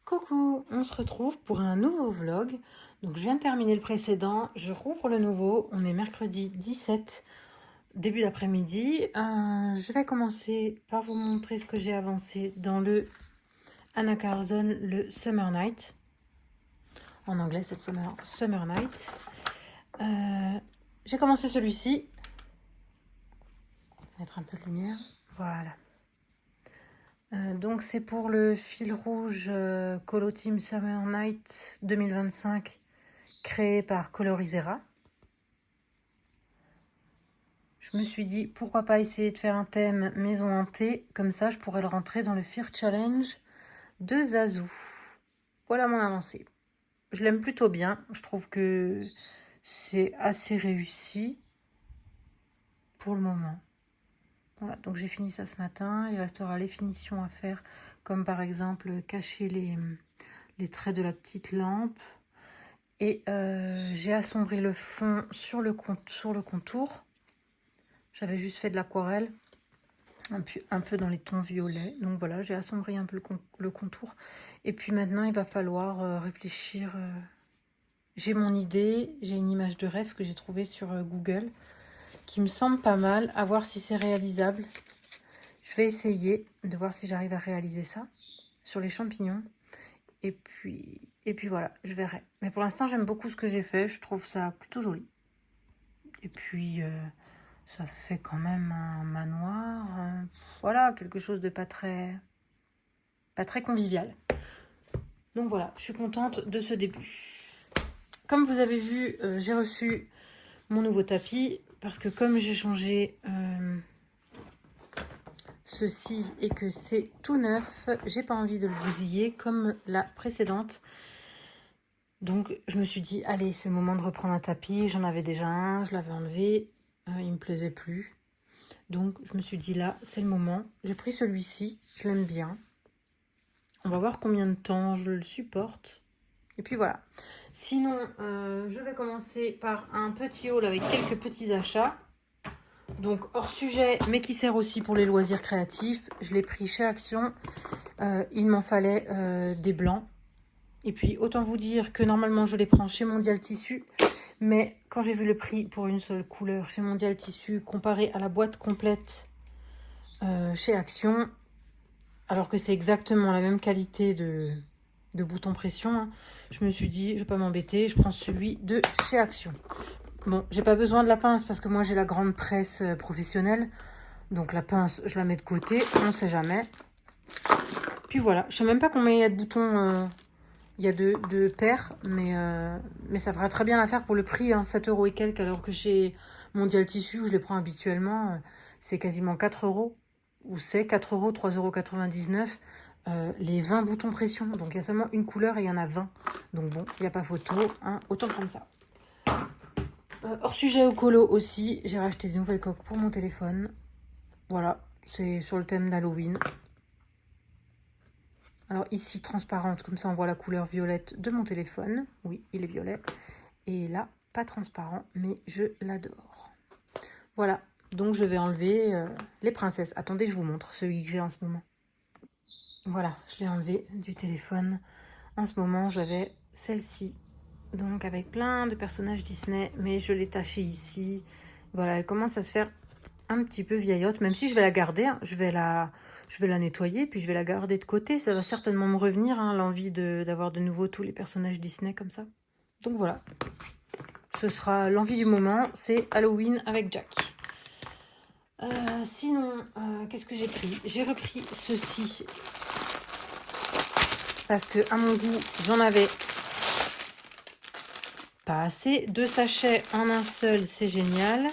Coucou, on se retrouve pour un nouveau vlog. Donc je viens de terminer le précédent, je rouvre le nouveau. On est mercredi 17, début d'après-midi. Je vais commencer par vous montrer ce que j'ai avancé dans le Anna Carlson, le Summer Night. En anglais, c'est Summer Night. J'ai commencé celui-ci. Mettre un peu de lumière. Voilà. Donc c'est pour le fil rouge Colo Team Summer Night 2025 créé par Colorizera. Je me suis dit pourquoi pas essayer de faire un thème maison hantée, comme ça je pourrais le rentrer dans le Fear Challenge de Zazu. Voilà mon avancée. Je l'aime plutôt bien, je trouve que c'est assez réussi pour le moment. Voilà, donc j'ai fini ça ce matin. Il restera les finitions à faire, comme par exemple cacher les traits de la petite lampe. Et j'ai assombri le fond sur le contour. J'avais juste fait de l'aquarelle, un peu dans les tons violets. Donc voilà, j'ai assombri un peu le contour. Et puis maintenant, il va falloir réfléchir. J'ai mon idée, j'ai une image de rêve que j'ai trouvée sur Google, qui me semble pas mal, à voir si c'est réalisable. Je vais essayer de voir si j'arrive à réaliser ça sur les champignons. Et puis voilà, je verrai. Mais pour l'instant, j'aime beaucoup ce que j'ai fait. Je trouve ça plutôt joli. Et puis, ça fait quand même un manoir. Voilà, quelque chose de pas très convivial. Donc voilà, je suis contente de ce début. Comme vous avez vu, j'ai reçu mon nouveau tapis. Parce que comme j'ai changé ceci et que c'est tout neuf, j'ai pas envie de le bousiller comme la précédente. Donc je me suis dit, allez, c'est le moment de reprendre un tapis. J'en avais déjà un, je l'avais enlevé, il me plaisait plus. Donc je me suis dit, là, c'est le moment. J'ai pris celui-ci, je l'aime bien. On va voir combien de temps je le supporte. Et puis voilà. Sinon, je vais commencer par un petit haul avec quelques petits achats. Donc hors sujet, mais qui sert aussi pour les loisirs créatifs. Je l'ai pris chez Action. Il m'en fallait des blancs. Et puis, autant vous dire que normalement, je les prends chez Mondial Tissu. Mais quand j'ai vu le prix pour une seule couleur chez Mondial Tissu, comparé à la boîte complète chez Action, alors que c'est exactement la même qualité de bouton pression, hein, je me suis dit, je vais pas m'embêter, je prends celui de chez Action. Bon, j'ai pas besoin de la pince parce que moi, j'ai la grande presse professionnelle. Donc, la pince, je la mets de côté, on sait jamais. Puis voilà, je sais même pas combien il y a de boutons... Il y a deux paires, mais ça fera très bien l'affaire pour le prix, hein, 7 € et quelques, alors que chez Mondial Tissu, où je les prends habituellement, c'est quasiment 4 €, ou c'est 4 €, 3,99 €, les 20 boutons pression. Donc il y a seulement une couleur et il y en a 20. Donc bon, il n'y a pas photo, hein, autant prendre ça. Hors sujet au colo aussi, j'ai racheté des nouvelles coques pour mon téléphone. Voilà, c'est sur le thème d'Halloween. Alors ici, transparente, comme ça on voit la couleur violette de mon téléphone. Oui, il est violet. Et là, pas transparent, mais je l'adore. Voilà, donc je vais enlever les princesses. Attendez, je vous montre celui que j'ai en ce moment. Voilà, je l'ai enlevé du téléphone. En ce moment, j'avais celle-ci. Donc avec plein de personnages Disney, mais je l'ai tachée ici. Voilà, elle commence à se faire un petit peu vieillotte, même si je vais la garder, hein. Je vais la nettoyer, puis je vais la garder de côté. Ça va certainement me revenir, hein, l'envie d'avoir de nouveau tous les personnages Disney comme ça. Donc voilà, ce sera l'envie du moment, c'est Halloween avec Jack. Sinon, qu'est-ce que j'ai pris? J'ai repris ceci, parce que à mon goût, j'en avais pas assez. 2 sachets en un seul, c'est génial.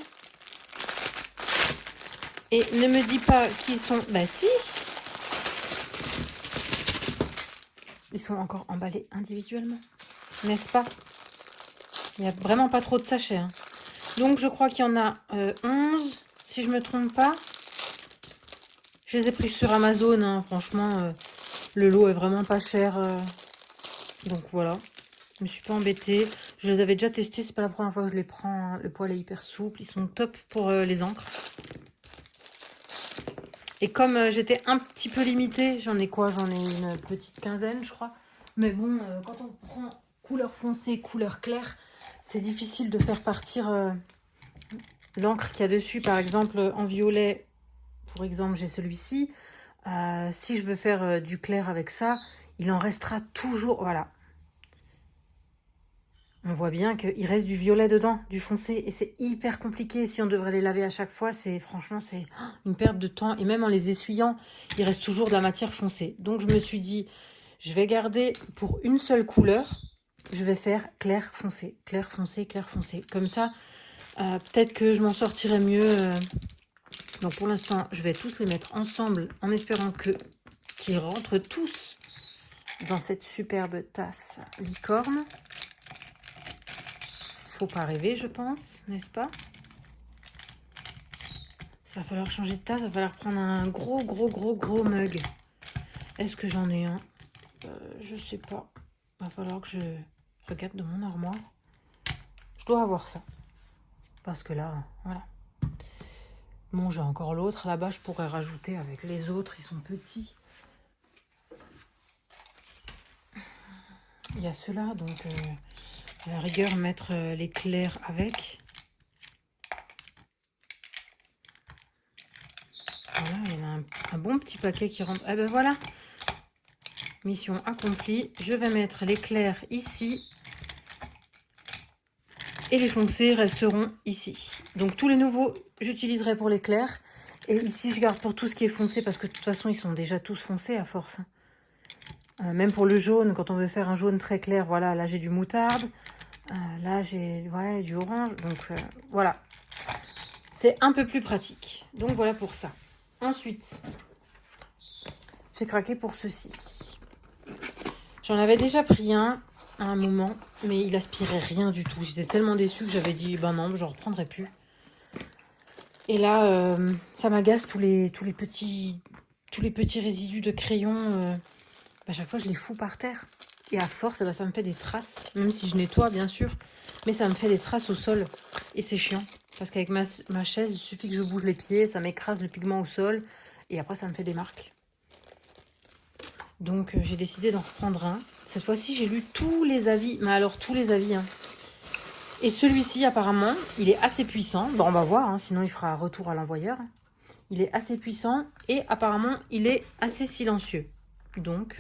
Et ne me dis pas qu'ils sont... Bah si, ils sont encore emballés individuellement, n'est-ce pas? Il n'y a vraiment pas trop de sachets, hein. Donc je crois qu'il y en a 11, si je me trompe pas. Je les ai pris sur Amazon, hein. Franchement, le lot est vraiment pas cher. Donc voilà, je me suis pas embêtée. Je les avais déjà testés, c'est pas la première fois que je les prends, hein. Le poil est hyper souple, ils sont top pour les encres. Et comme j'étais un petit peu limitée, j'en ai quoi? J'en ai une petite quinzaine, je crois. Mais bon, quand on prend couleur foncée, couleur claire, c'est difficile de faire partir l'encre qu'il y a dessus. Par exemple, en violet, pour exemple, j'ai celui-ci. Si je veux faire du clair avec ça, il en restera toujours... Voilà. On voit bien qu'il reste du violet dedans, du foncé. Et c'est hyper compliqué. Si on devrait les laver à chaque fois, franchement, c'est une perte de temps. Et même en les essuyant, il reste toujours de la matière foncée. Donc, je me suis dit, je vais garder pour une seule couleur. Je vais faire clair foncé, clair foncé, clair foncé. Comme ça, peut-être que je m'en sortirai mieux. Donc, pour l'instant, je vais tous les mettre ensemble en espérant qu'ils rentrent tous dans cette superbe tasse licorne. Faut pas rêver, je pense, n'est-ce pas? Il va falloir changer de tasse, il va falloir prendre un gros mug. Est-ce que j'en ai un? Je sais pas. Il va falloir que je regarde dans mon armoire. Je dois avoir ça. Parce que là, voilà. Bon, j'ai encore l'autre. Là-bas, je pourrais rajouter avec les autres. Ils sont petits. Il y a ceux-là, donc à la rigueur, mettre les clairs avec. Voilà, il y en a un bon petit paquet qui rentre. Eh ben voilà, mission accomplie. Je vais mettre les clairs ici. Et les foncés resteront ici. Donc tous les nouveaux, j'utiliserai pour les clairs. Et ici, je garde pour tout ce qui est foncé, parce que de toute façon, ils sont déjà tous foncés à force. Même pour le jaune, quand on veut faire un jaune très clair, voilà, là j'ai du moutarde. Là j'ai du orange. Donc voilà, c'est un peu plus pratique. Donc voilà pour ça. Ensuite, j'ai craqué pour ceci. J'en avais déjà pris un à un moment, mais il aspirait rien du tout. J'étais tellement déçue que j'avais dit, ben non, j'en reprendrai plus. Et là, ça m'agace tous les petits résidus de crayon. À chaque fois, je les fous par terre. Et à force, ça me fait des traces. Même si je nettoie, bien sûr. Mais ça me fait des traces au sol. Et c'est chiant. Parce qu'avec ma chaise, il suffit que je bouge les pieds. Ça m'écrase le pigment au sol. Et après, ça me fait des marques. Donc, j'ai décidé d'en reprendre un. Cette fois-ci, j'ai lu tous les avis. Mais alors, tous les avis. Hein. Et celui-ci, apparemment, il est assez puissant. Bon, on va voir. Hein, sinon, il fera retour à l'envoyeur. Il est assez puissant. Et apparemment, il est assez silencieux. Donc...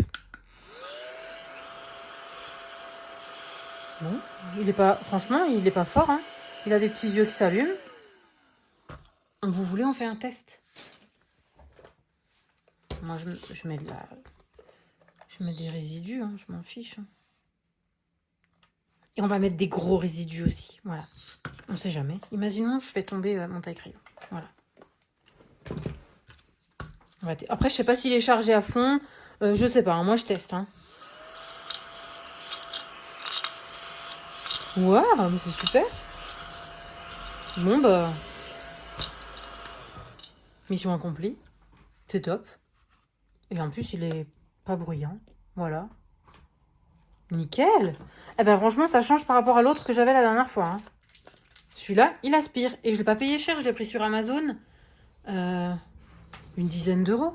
Bon, il est pas, franchement, il est pas fort. Hein. Il a des petits yeux qui s'allument. Vous voulez, on fait un test? Moi, je mets des résidus, hein, je m'en fiche. Et on va mettre des gros résidus aussi. Voilà. On sait jamais. Imaginons, je fais tomber mon taille-crayon. Voilà. Après, je sais pas s'il est chargé à fond. Je sais pas. Hein, moi, je teste. Hein. Waouh, mais c'est super. Bon, bah... Mission accomplie. C'est top. Et en plus, il est pas bruyant. Voilà. Nickel. Eh ben franchement, ça change par rapport à l'autre que j'avais la dernière fois. Hein. Celui-là, il aspire. Et je ne l'ai pas payé cher. Je l'ai pris sur Amazon. Une dizaine d'euros.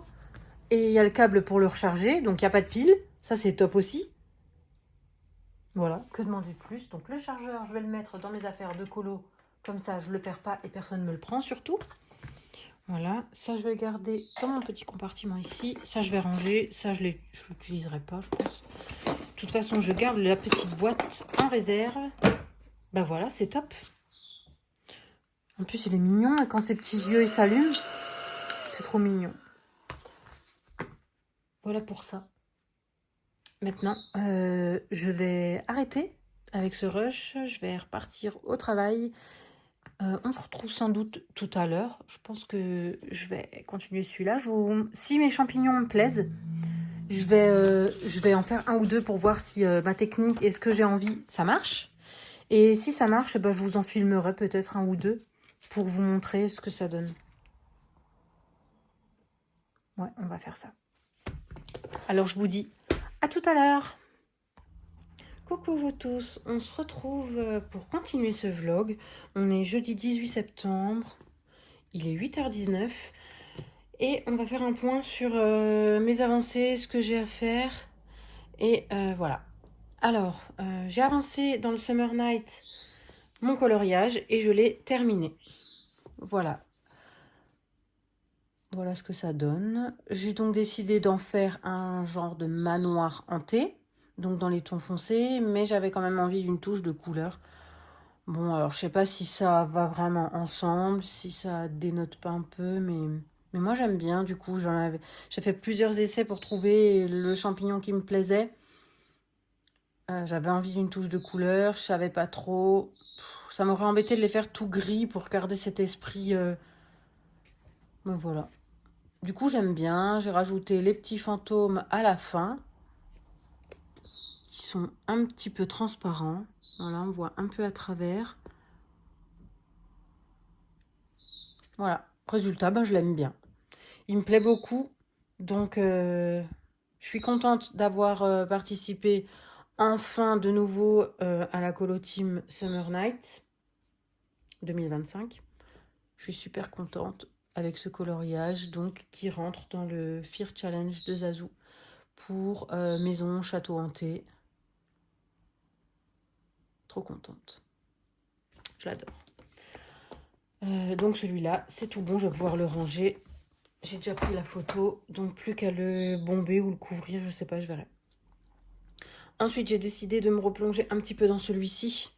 Et il y a le câble pour le recharger. Donc, il n'y a pas de pile. Ça, c'est top aussi. Voilà. Que demander de plus? Donc, le chargeur, je vais le mettre dans mes affaires de colo. Comme ça, je ne le perds pas et personne ne me le prend surtout. Voilà. Ça, je vais le garder dans mon petit compartiment ici. Ça, je vais ranger. Ça, je l'utiliserai pas, je pense. De toute façon, je garde la petite boîte en réserve. Ben voilà, c'est top. En plus, il est mignon. Et quand ses petits yeux s'allument, c'est trop mignon. Voilà pour ça. Maintenant, je vais arrêter avec ce rush. Je vais repartir au travail. On se retrouve sans doute tout à l'heure. Je pense que je vais continuer celui-là. Si mes champignons me plaisent, je vais en faire un ou deux pour voir si ma technique et ce que j'ai envie, ça marche. Et si ça marche, ben, je vous en filmerai peut-être un ou deux pour vous montrer ce que ça donne. Ouais, on va faire ça. Alors, je vous dis à tout à l'heure. Coucou vous tous, on se retrouve pour continuer ce vlog. On est jeudi 18 septembre, il est 8h19 et on va faire un point sur mes avancées, ce que j'ai à faire Et voilà. Alors, j'ai avancé dans le Summer Night mon coloriage et je l'ai terminé. Voilà. Voilà ce que ça donne. J'ai donc décidé d'en faire un genre de manoir hanté, donc dans les tons foncés, mais j'avais quand même envie d'une touche de couleur. Bon, alors je sais pas si ça va vraiment ensemble, si ça dénote pas un peu, mais moi j'aime bien. Du coup, j'ai fait plusieurs essais pour trouver le champignon qui me plaisait. J'avais envie d'une touche de couleur, je savais pas trop. Ça m'aurait embêté de les faire tout gris pour garder cet esprit. Mais voilà. Du coup, j'aime bien. J'ai rajouté les petits fantômes à la fin, qui sont un petit peu transparents. Voilà, on voit un peu à travers. Voilà. Résultat, ben, je l'aime bien. Il me plaît beaucoup. Donc, je suis contente d'avoir participé enfin de nouveau à la colo team Summer Night 2025. Je suis super contente avec ce coloriage donc qui rentre dans le Fear Challenge de Zazu pour maison château hanté. Trop contente. Je l'adore. Donc celui-là, c'est tout bon, je vais pouvoir le ranger. J'ai déjà pris la photo, donc plus qu'à le bomber ou le couvrir, je sais pas, je verrai. Ensuite, j'ai décidé de me replonger un petit peu dans celui-ci.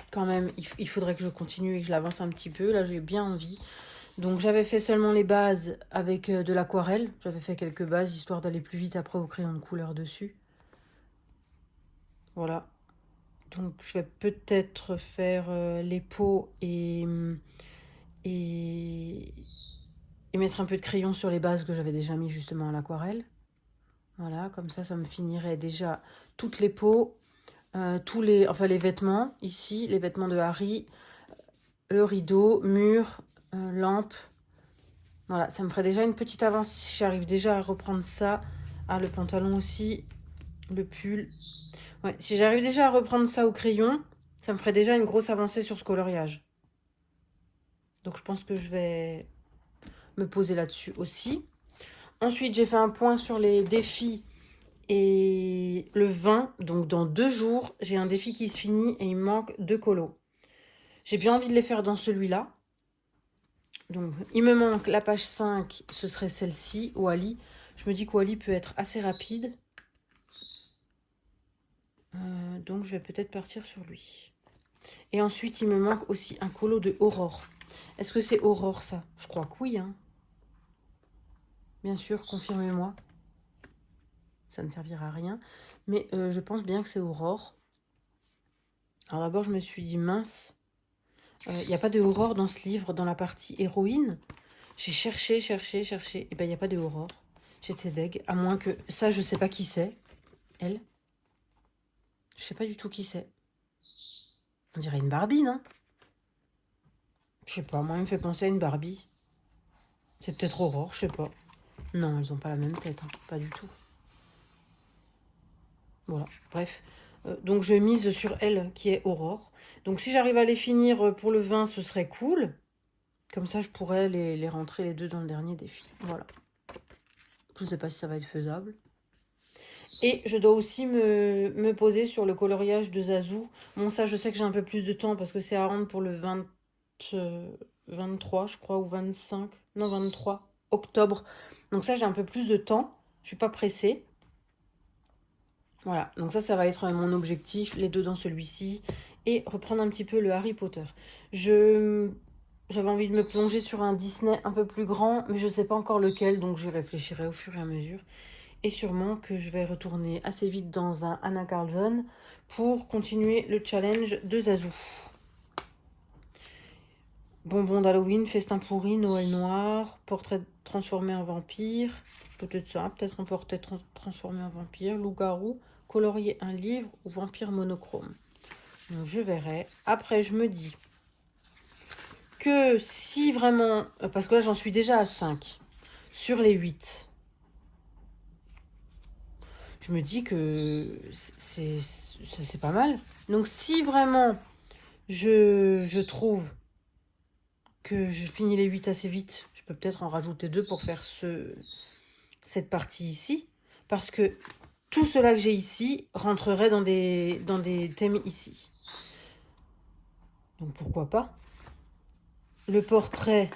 Quand même, il faudrait que je continue et que je l'avance un petit peu. Là, j'ai bien envie. Donc, j'avais fait seulement les bases avec de l'aquarelle. J'avais fait quelques bases, histoire d'aller plus vite après au crayon de couleur dessus. Voilà. Donc, je vais peut-être faire les peaux et mettre un peu de crayon sur les bases que j'avais déjà mis justement à l'aquarelle. Voilà, comme ça me finirait déjà toutes les peaux, les vêtements, ici, les vêtements de Harry, le rideau, mur, lampe. Voilà, ça me ferait déjà une petite avance si j'arrive déjà à reprendre ça. Ah, le pantalon aussi, le pull. Ouais, si j'arrive déjà à reprendre ça au crayon, ça me ferait déjà une grosse avancée sur ce coloriage. Donc je pense que je vais me poser là-dessus aussi. Ensuite, j'ai fait un point sur les défis et le 20. Donc dans 2 jours, j'ai un défi qui se finit et il me manque 2 colos. J'ai bien envie de les faire dans celui-là. Donc il me manque la page 5, ce serait celle-ci, Wally. Je me dis que Wally peut être assez rapide. Donc je vais peut-être partir sur lui. Et ensuite, il me manque aussi un colo de Aurore. Est-ce que c'est Aurore, ça? Je crois que oui, hein. Bien sûr, confirmez-moi. Ça ne servira à rien. Mais je pense bien que c'est Aurore. Alors d'abord, je me suis dit, mince. Il n'y a pas de Aurore dans ce livre, dans la partie héroïne. J'ai cherché. Et ben, il n'y a pas de Aurore. J'étais deg. À moins que... Ça, je sais pas qui c'est. Elle. Je sais pas du tout qui c'est. On dirait une Barbie, non? Je sais pas, moi, il me fait penser à une Barbie. C'est peut-être Aurore, je sais pas. Non, elles ont pas la même tête, hein. Pas du tout. Voilà, bref. Donc, je mise sur elle, qui est Aurore. Donc, si j'arrive à les finir pour le 20, ce serait cool. Comme ça, je pourrais les rentrer les deux dans le dernier défi. Voilà. Je sais pas si ça va être faisable. Et je dois aussi me poser sur le coloriage de Zazu. Bon, ça, je sais que j'ai un peu plus de temps parce que c'est à rendre pour le 23, je crois, ou 25. Non, 23 octobre. Donc ça, j'ai un peu plus de temps. Je suis pas pressée. Voilà, donc ça va être mon objectif, les deux dans celui-ci. Et reprendre un petit peu le Harry Potter. J'avais envie de me plonger sur un Disney un peu plus grand, mais je sais pas encore lequel, donc j'y réfléchirai au fur et à mesure. Et sûrement que je vais retourner assez vite dans un Anna Carlson pour continuer le challenge de Zazu. Bonbons d'Halloween, festin pourri, Noël noir, portrait transformé en vampire. Peut-être ça, peut-être un portrait transformé en vampire, loup-garou, colorier un livre ou vampire monochrome. Donc je verrai. Après, je me dis que si vraiment... Parce que là, j'en suis déjà à 5 sur les 8. Je me dis que c'est pas mal. Donc si vraiment je trouve que je finis les 8 assez vite, je peux peut-être en rajouter 2 pour faire cette partie ici. parce que tout cela que j'ai ici rentrerait dans des thèmes ici. Donc pourquoi pas. Le portrait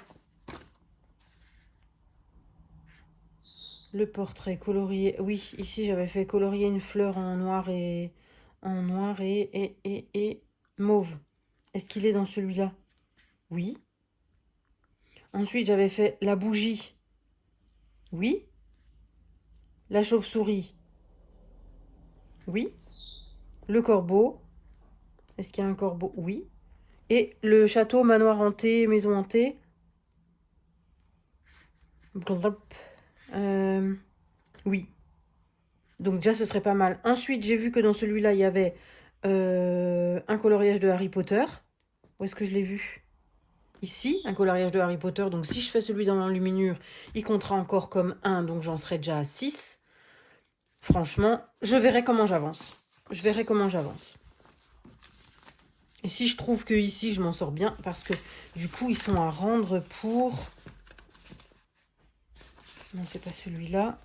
colorié. Oui, ici j'avais fait colorier une fleur en noir et mauve. Est-ce qu'il est dans celui-là? Oui. Ensuite, j'avais fait la bougie. Oui. La chauve-souris. Oui. Le corbeau. Est-ce qu'il y a un corbeau? Oui. Et le château, manoir hanté, maison hantée. Oui. Donc déjà, ce serait pas mal. Ensuite, j'ai vu que dans celui-là, il y avait un coloriage de Harry Potter. Où est-ce que je l'ai vu? Ici, un coloriage de Harry Potter. Donc si je fais celui dans l'enluminure, il comptera encore comme 1. Donc j'en serai déjà à 6. Franchement, je verrai comment j'avance. Je verrai comment j'avance. Et si je trouve que ici, je m'en sors bien, parce que du coup, ils sont à rendre pour... Non, c'est pas celui-là.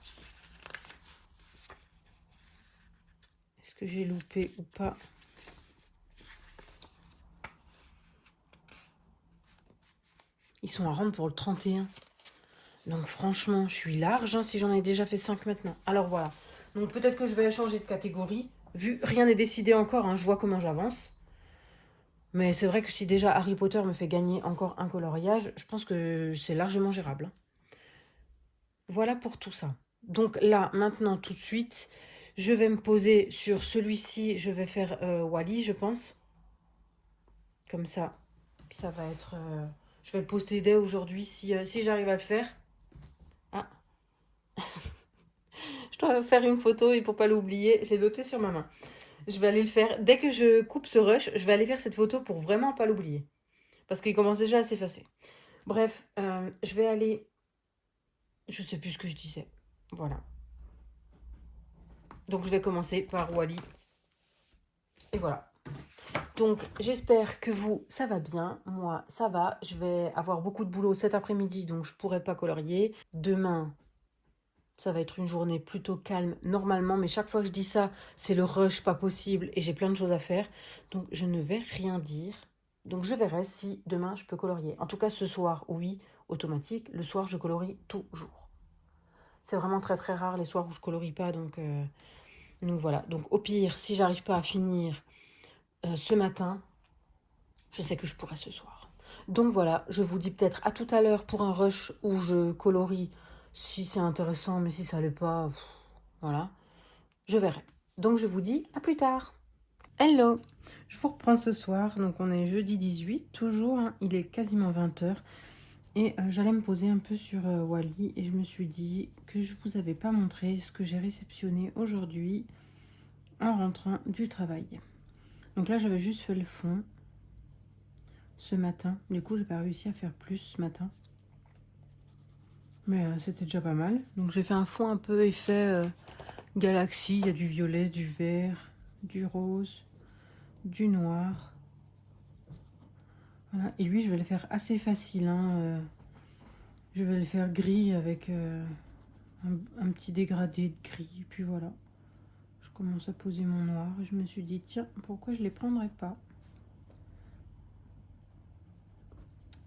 Est-ce que j'ai loupé ou pas? Ils sont à rendre pour le 31. Donc franchement, je suis large hein, si j'en ai déjà fait 5 maintenant. Alors voilà. Donc peut-être que je vais changer de catégorie. Vu rien n'est décidé encore, hein, je vois comment j'avance. Mais c'est vrai que si déjà Harry Potter me fait gagner encore un coloriage, je pense que c'est largement gérable. Hein. Voilà pour tout ça. Donc là, maintenant, tout de suite, je vais me poser sur celui-ci. Je vais faire Wally, je pense. Comme ça va être... je vais le poster dès aujourd'hui si j'arrive à le faire. Ah. Je dois faire une photo et pour pas l'oublier, j'ai noté sur ma main. Je vais aller le faire. Dès que je coupe ce rush, je vais aller faire cette photo pour vraiment pas l'oublier. Parce qu'il commence déjà à s'effacer. Bref, je vais aller... Je sais plus ce que je disais. Voilà. Donc je vais commencer par Wally. Et voilà. Donc j'espère que vous, ça va bien. Moi, ça va. Je vais avoir beaucoup de boulot cet après-midi, donc je pourrai pas colorier. Demain, ça va être une journée plutôt calme normalement, mais chaque fois que je dis ça, c'est le rush pas possible et j'ai plein de choses à faire. Donc je ne vais rien dire. Donc je verrai si demain je peux colorier. En tout cas ce soir, oui, automatique. Le soir, je colorie toujours. C'est vraiment très très rare les soirs où je colorie pas, donc voilà. Donc au pire, si j'arrive pas à finir ce matin, je sais que je pourrai ce soir. Donc voilà, je vous dis peut-être à tout à l'heure pour un rush où je colorie si c'est intéressant, mais si ça l'est pas, voilà, je verrai. Donc je vous dis à plus tard. Hello, je vous reprends ce soir, donc on est jeudi 18, toujours, hein, il est quasiment 20h. Et j'allais me poser un peu sur Wally et je me suis dit que je vous avais pas montré ce que j'ai réceptionné aujourd'hui en rentrant du travail. Donc là j'avais juste fait le fond ce matin. Du coup j'ai pas réussi à faire plus ce matin. Mais c'était déjà pas mal. Donc j'ai fait un fond un peu effet galaxie. Il y a du violet, du vert, du rose, du noir. Voilà. Et lui je vais le faire assez facile. Hein, je vais le faire gris avec un petit dégradé de gris. Et puis voilà. Je commence à poser mon noir. Je me suis dit, tiens, pourquoi je les prendrais pas?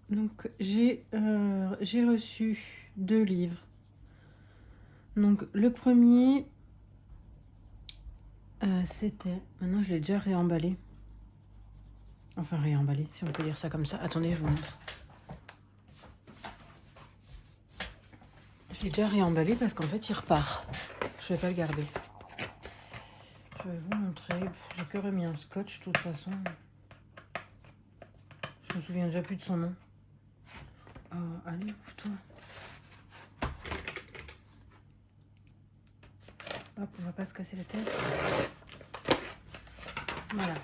Donc, j'ai reçu 2 livres. Donc, le premier, c'était... Maintenant, je l'ai déjà réemballé. Enfin, réemballé, si on peut dire ça comme ça. Attendez, je vous montre. Je l'ai déjà réemballé parce qu'en fait, il repart. Je vais pas le garder. Je vais vous montrer. J'ai que remis un scotch, de toute façon. Je me souviens déjà plus de son nom. Allez, ouvre-toi. Hop, on va pas se casser la tête. Voilà.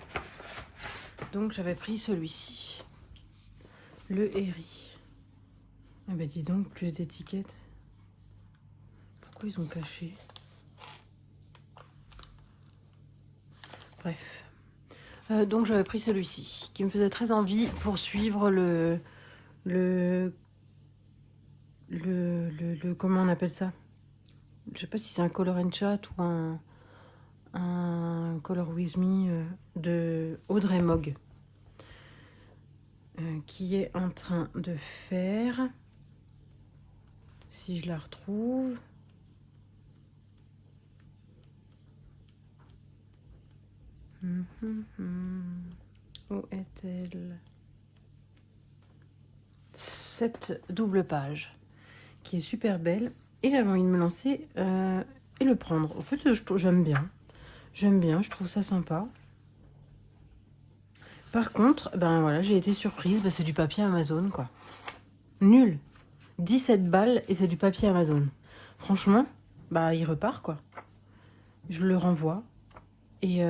Donc j'avais pris celui-ci. Le Herry. Ah bah dis donc, plus d'étiquettes. Pourquoi ils ont caché? Bref. Donc j'avais pris celui-ci, qui me faisait très envie pour suivre le comment on appelle ça? Je sais pas si c'est un Color and Chat ou un Color With Me de Audrey Mogg. Qui est en train de faire, si je la retrouve, où est-elle? Cette double page qui est super belle et j'avais envie de me lancer et le prendre. En fait, j'aime bien, je trouve ça sympa. Par contre, ben voilà, j'ai été surprise, c'est du papier Amazon quoi. Nul. 17 balles et c'est du papier Amazon. Franchement, bah il repart quoi. Je le renvoie. Et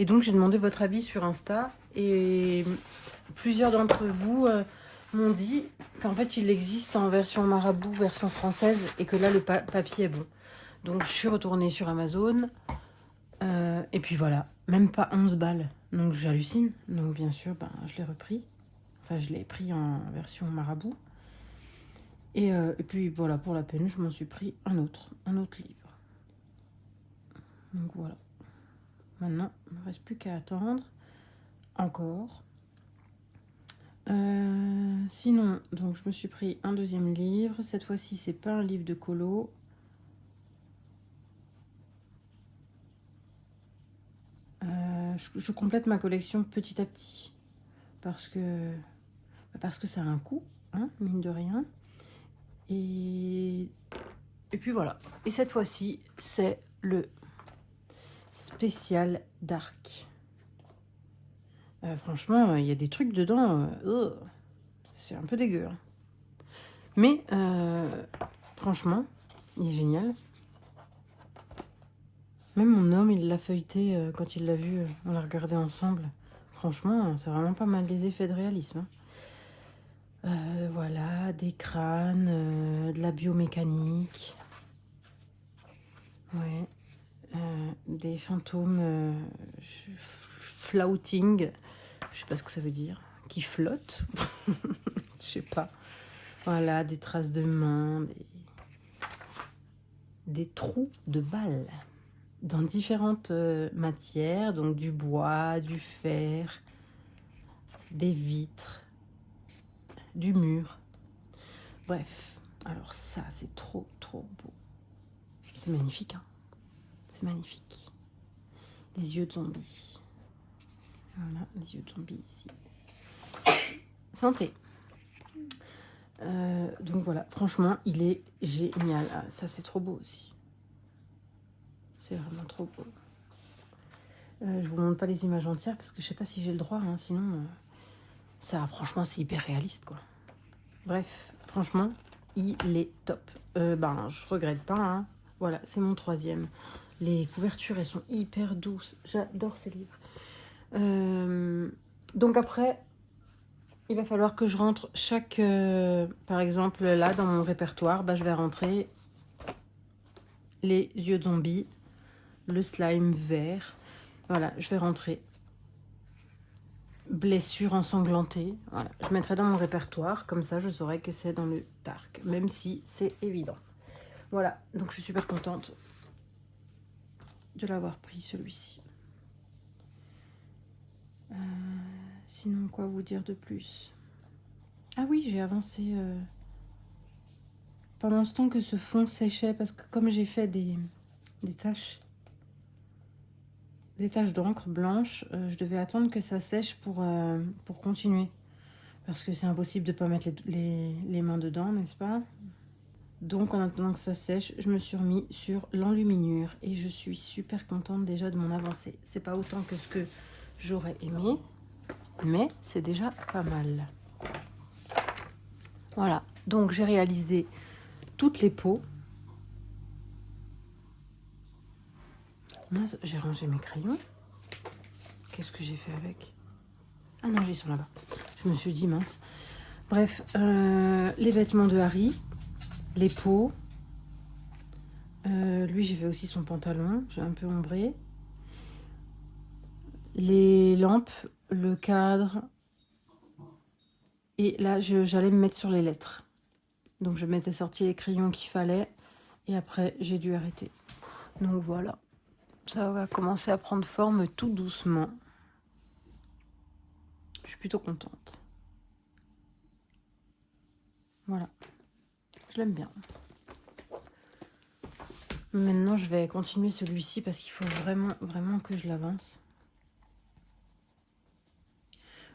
donc j'ai demandé votre avis sur Insta et plusieurs d'entre vous m'ont dit qu'en fait il existe en version marabout, version française et que là le papier est bon. Donc je suis retournée sur Amazon et puis voilà, même pas 11 balles. Donc j'hallucine. Donc bien sûr, je l'ai repris. Enfin je l'ai pris en version marabout. Et puis voilà, pour la peine, je m'en suis pris un autre livre. Donc voilà. Maintenant, il ne me reste plus qu'à attendre. Encore. Sinon, donc je me suis pris un deuxième livre. Cette fois-ci, c'est pas un livre de colo. Je complète ma collection petit à petit. Parce que ça a un coût, hein, mine de rien. Et puis voilà. Et cette fois-ci, c'est le spécial Dark. Franchement, il y a des trucs dedans. C'est un peu dégueu. Hein. Mais franchement, il est génial. Même mon homme, il l'a feuilleté quand il l'a vu. On l'a regardé ensemble. Franchement, c'est vraiment pas mal des effets de réalisme. Hein. Voilà, des crânes, de la biomécanique. Ouais. Des fantômes floating. Je sais pas ce que ça veut dire. Qui flottent. Je sais pas. Voilà, des traces de mains, des trous de balles dans différentes matières, donc du bois, du fer, des vitres, du mur. Bref, alors ça, c'est trop beau. C'est magnifique, hein. C'est magnifique. Les yeux de zombie. Voilà, les yeux de zombie ici. Santé. Donc voilà, franchement, il est génial. Ah, ça, c'est trop beau aussi. C'est vraiment trop beau. Je vous montre pas les images entières parce que je sais pas si j'ai le droit, hein, sinon ça, franchement, c'est hyper réaliste, quoi. Bref, franchement, il est top. Je regrette pas, hein. Voilà, c'est mon troisième. Les couvertures, elles sont hyper douces. J'adore ces livres. Donc après, il va falloir que je rentre chaque... par exemple, là, dans mon répertoire, je vais rentrer les yeux de zombie, le slime vert. Voilà, je vais rentrer blessure ensanglantée. Voilà, je mettrai dans mon répertoire. Comme ça, je saurai que c'est dans le dark, même si c'est évident. Voilà, donc je suis super contente de l'avoir pris, celui-ci. Sinon, quoi vous dire de plus? Ah oui, j'ai avancé pendant ce temps que ce fond séchait, parce que comme j'ai fait des taches d'encre blanche, je devais attendre que ça sèche pour continuer. Parce que c'est impossible de ne pas mettre les mains dedans, n'est-ce pas? Donc en attendant que ça sèche, je me suis remis sur l'enluminure et je suis super contente déjà de mon avancée. C'est pas autant que ce que j'aurais aimé, mais c'est déjà pas mal. Voilà, donc j'ai réalisé toutes les peaux. Mince, j'ai rangé mes crayons. Qu'est-ce que j'ai fait avec? Ah non, ils sont là-bas. Je me suis dit, mince. Bref, les vêtements de Harry, les peaux. Lui, j'ai fait aussi son pantalon. J'ai un peu ombré. Les lampes, le cadre. Et là, j'allais me mettre sur les lettres. Donc, je m'étais sorti les crayons qu'il fallait. Et après, j'ai dû arrêter. Donc voilà, ça va commencer à prendre forme tout doucement. Je suis plutôt contente. Voilà, je l'aime bien. Maintenant, je vais continuer celui-ci parce qu'il faut vraiment que je l'avance.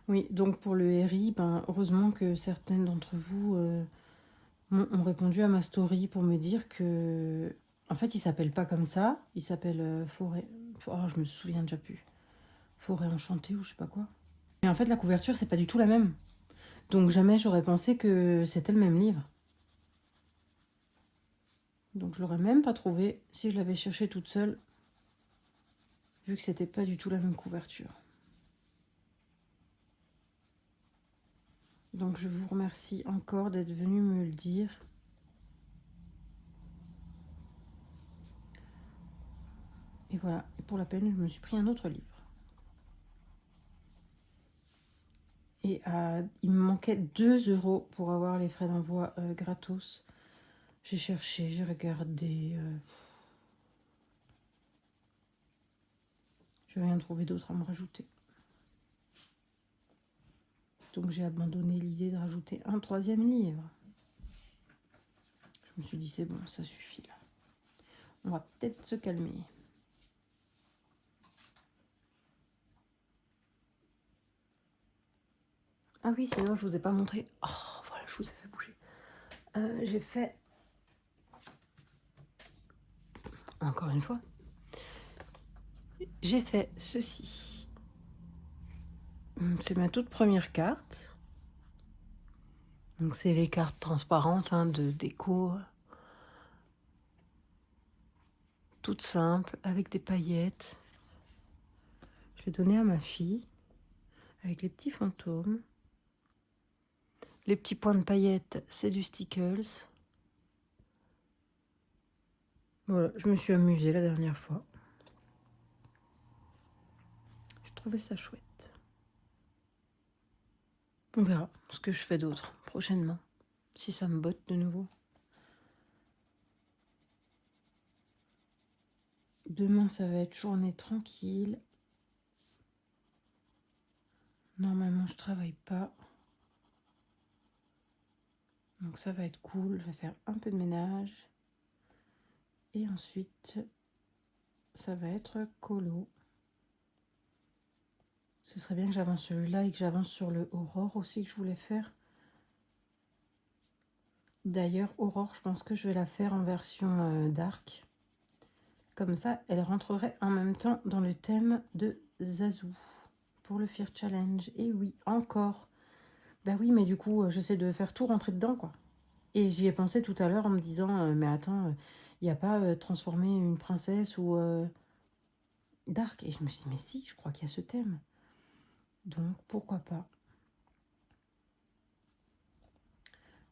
Oui, donc pour le RI, ben, heureusement que certaines d'entre vous ont répondu à ma story pour me dire que... En fait, il s'appelle pas comme ça. Il s'appelle Forêt... Oh, je me souviens déjà plus. Forêt enchantée ou je sais pas quoi. Mais en fait, la couverture, c'est pas du tout la même. Donc jamais j'aurais pensé que c'était le même livre. Donc je l'aurais même pas trouvé si je l'avais cherché toute seule, vu que c'était pas du tout la même couverture. Donc je vous remercie encore d'être venu me le dire. Et voilà, et pour la peine, je me suis pris un autre livre. Et il me manquait 2 € pour avoir les frais d'envoi gratos. J'ai cherché, j'ai regardé. Je n'ai rien trouvé d'autre à me rajouter. Donc j'ai abandonné l'idée de rajouter un 3e livre. Je me suis dit, c'est bon, ça suffit là. On va peut-être se calmer. Ah oui, sinon je vous ai pas montré. Oh, voilà, je vous ai fait bouger. J'ai fait... Encore une fois. J'ai fait ceci. C'est ma toute première carte. Donc c'est les cartes transparentes hein, de déco. Toutes simples, avec des paillettes. Je l'ai donné à ma fille. Avec les petits fantômes. Les petits points de paillettes, c'est du Stickles. Voilà, je me suis amusée la dernière fois. Je trouvais ça chouette. On verra ce que je fais d'autre prochainement, si ça me botte de nouveau. Demain, ça va être journée tranquille. Normalement, je travaille pas. Donc ça va être cool. Je vais faire un peu de ménage. Et ensuite, ça va être colo. Ce serait bien que j'avance celui-là et que j'avance sur le Aurore aussi que je voulais faire. D'ailleurs, Aurore, je pense que je vais la faire en version dark. Comme ça, elle rentrerait en même temps dans le thème de Zazu pour le Fear Challenge. Et oui, encore. Bah oui, mais du coup, j'essaie de faire tout rentrer dedans, quoi. Et j'y ai pensé tout à l'heure en me disant, mais attends, il n'y a pas transformer une princesse ou dark. Et je me suis dit, mais si, je crois qu'il y a ce thème. Donc, pourquoi pas?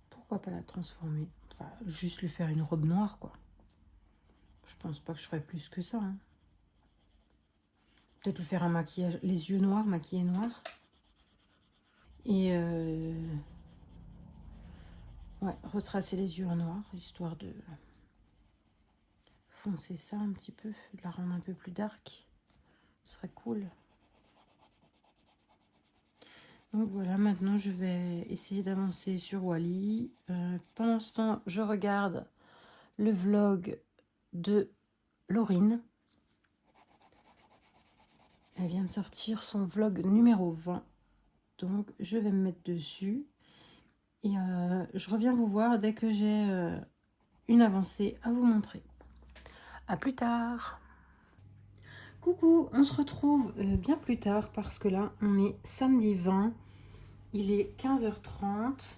Pourquoi pas la transformer? Enfin, juste lui faire une robe noire, quoi. Je pense pas que je ferais plus que ça. Hein. Peut-être lui faire un maquillage, les yeux noirs, maquillés noirs. Et ouais, retracer les yeux en noir, histoire de foncer ça un petit peu, de la rendre un peu plus dark. Ce serait cool. Donc voilà, maintenant je vais essayer d'avancer sur Wally. Pendant ce temps, je regarde le vlog de Laurine. Elle vient de sortir son vlog numéro 20. Donc je vais me mettre dessus. Et je reviens vous voir dès que j'ai une avancée à vous montrer. À plus tard. Coucou, on se retrouve bien plus tard parce que là, on est samedi 20. Il est 15h30.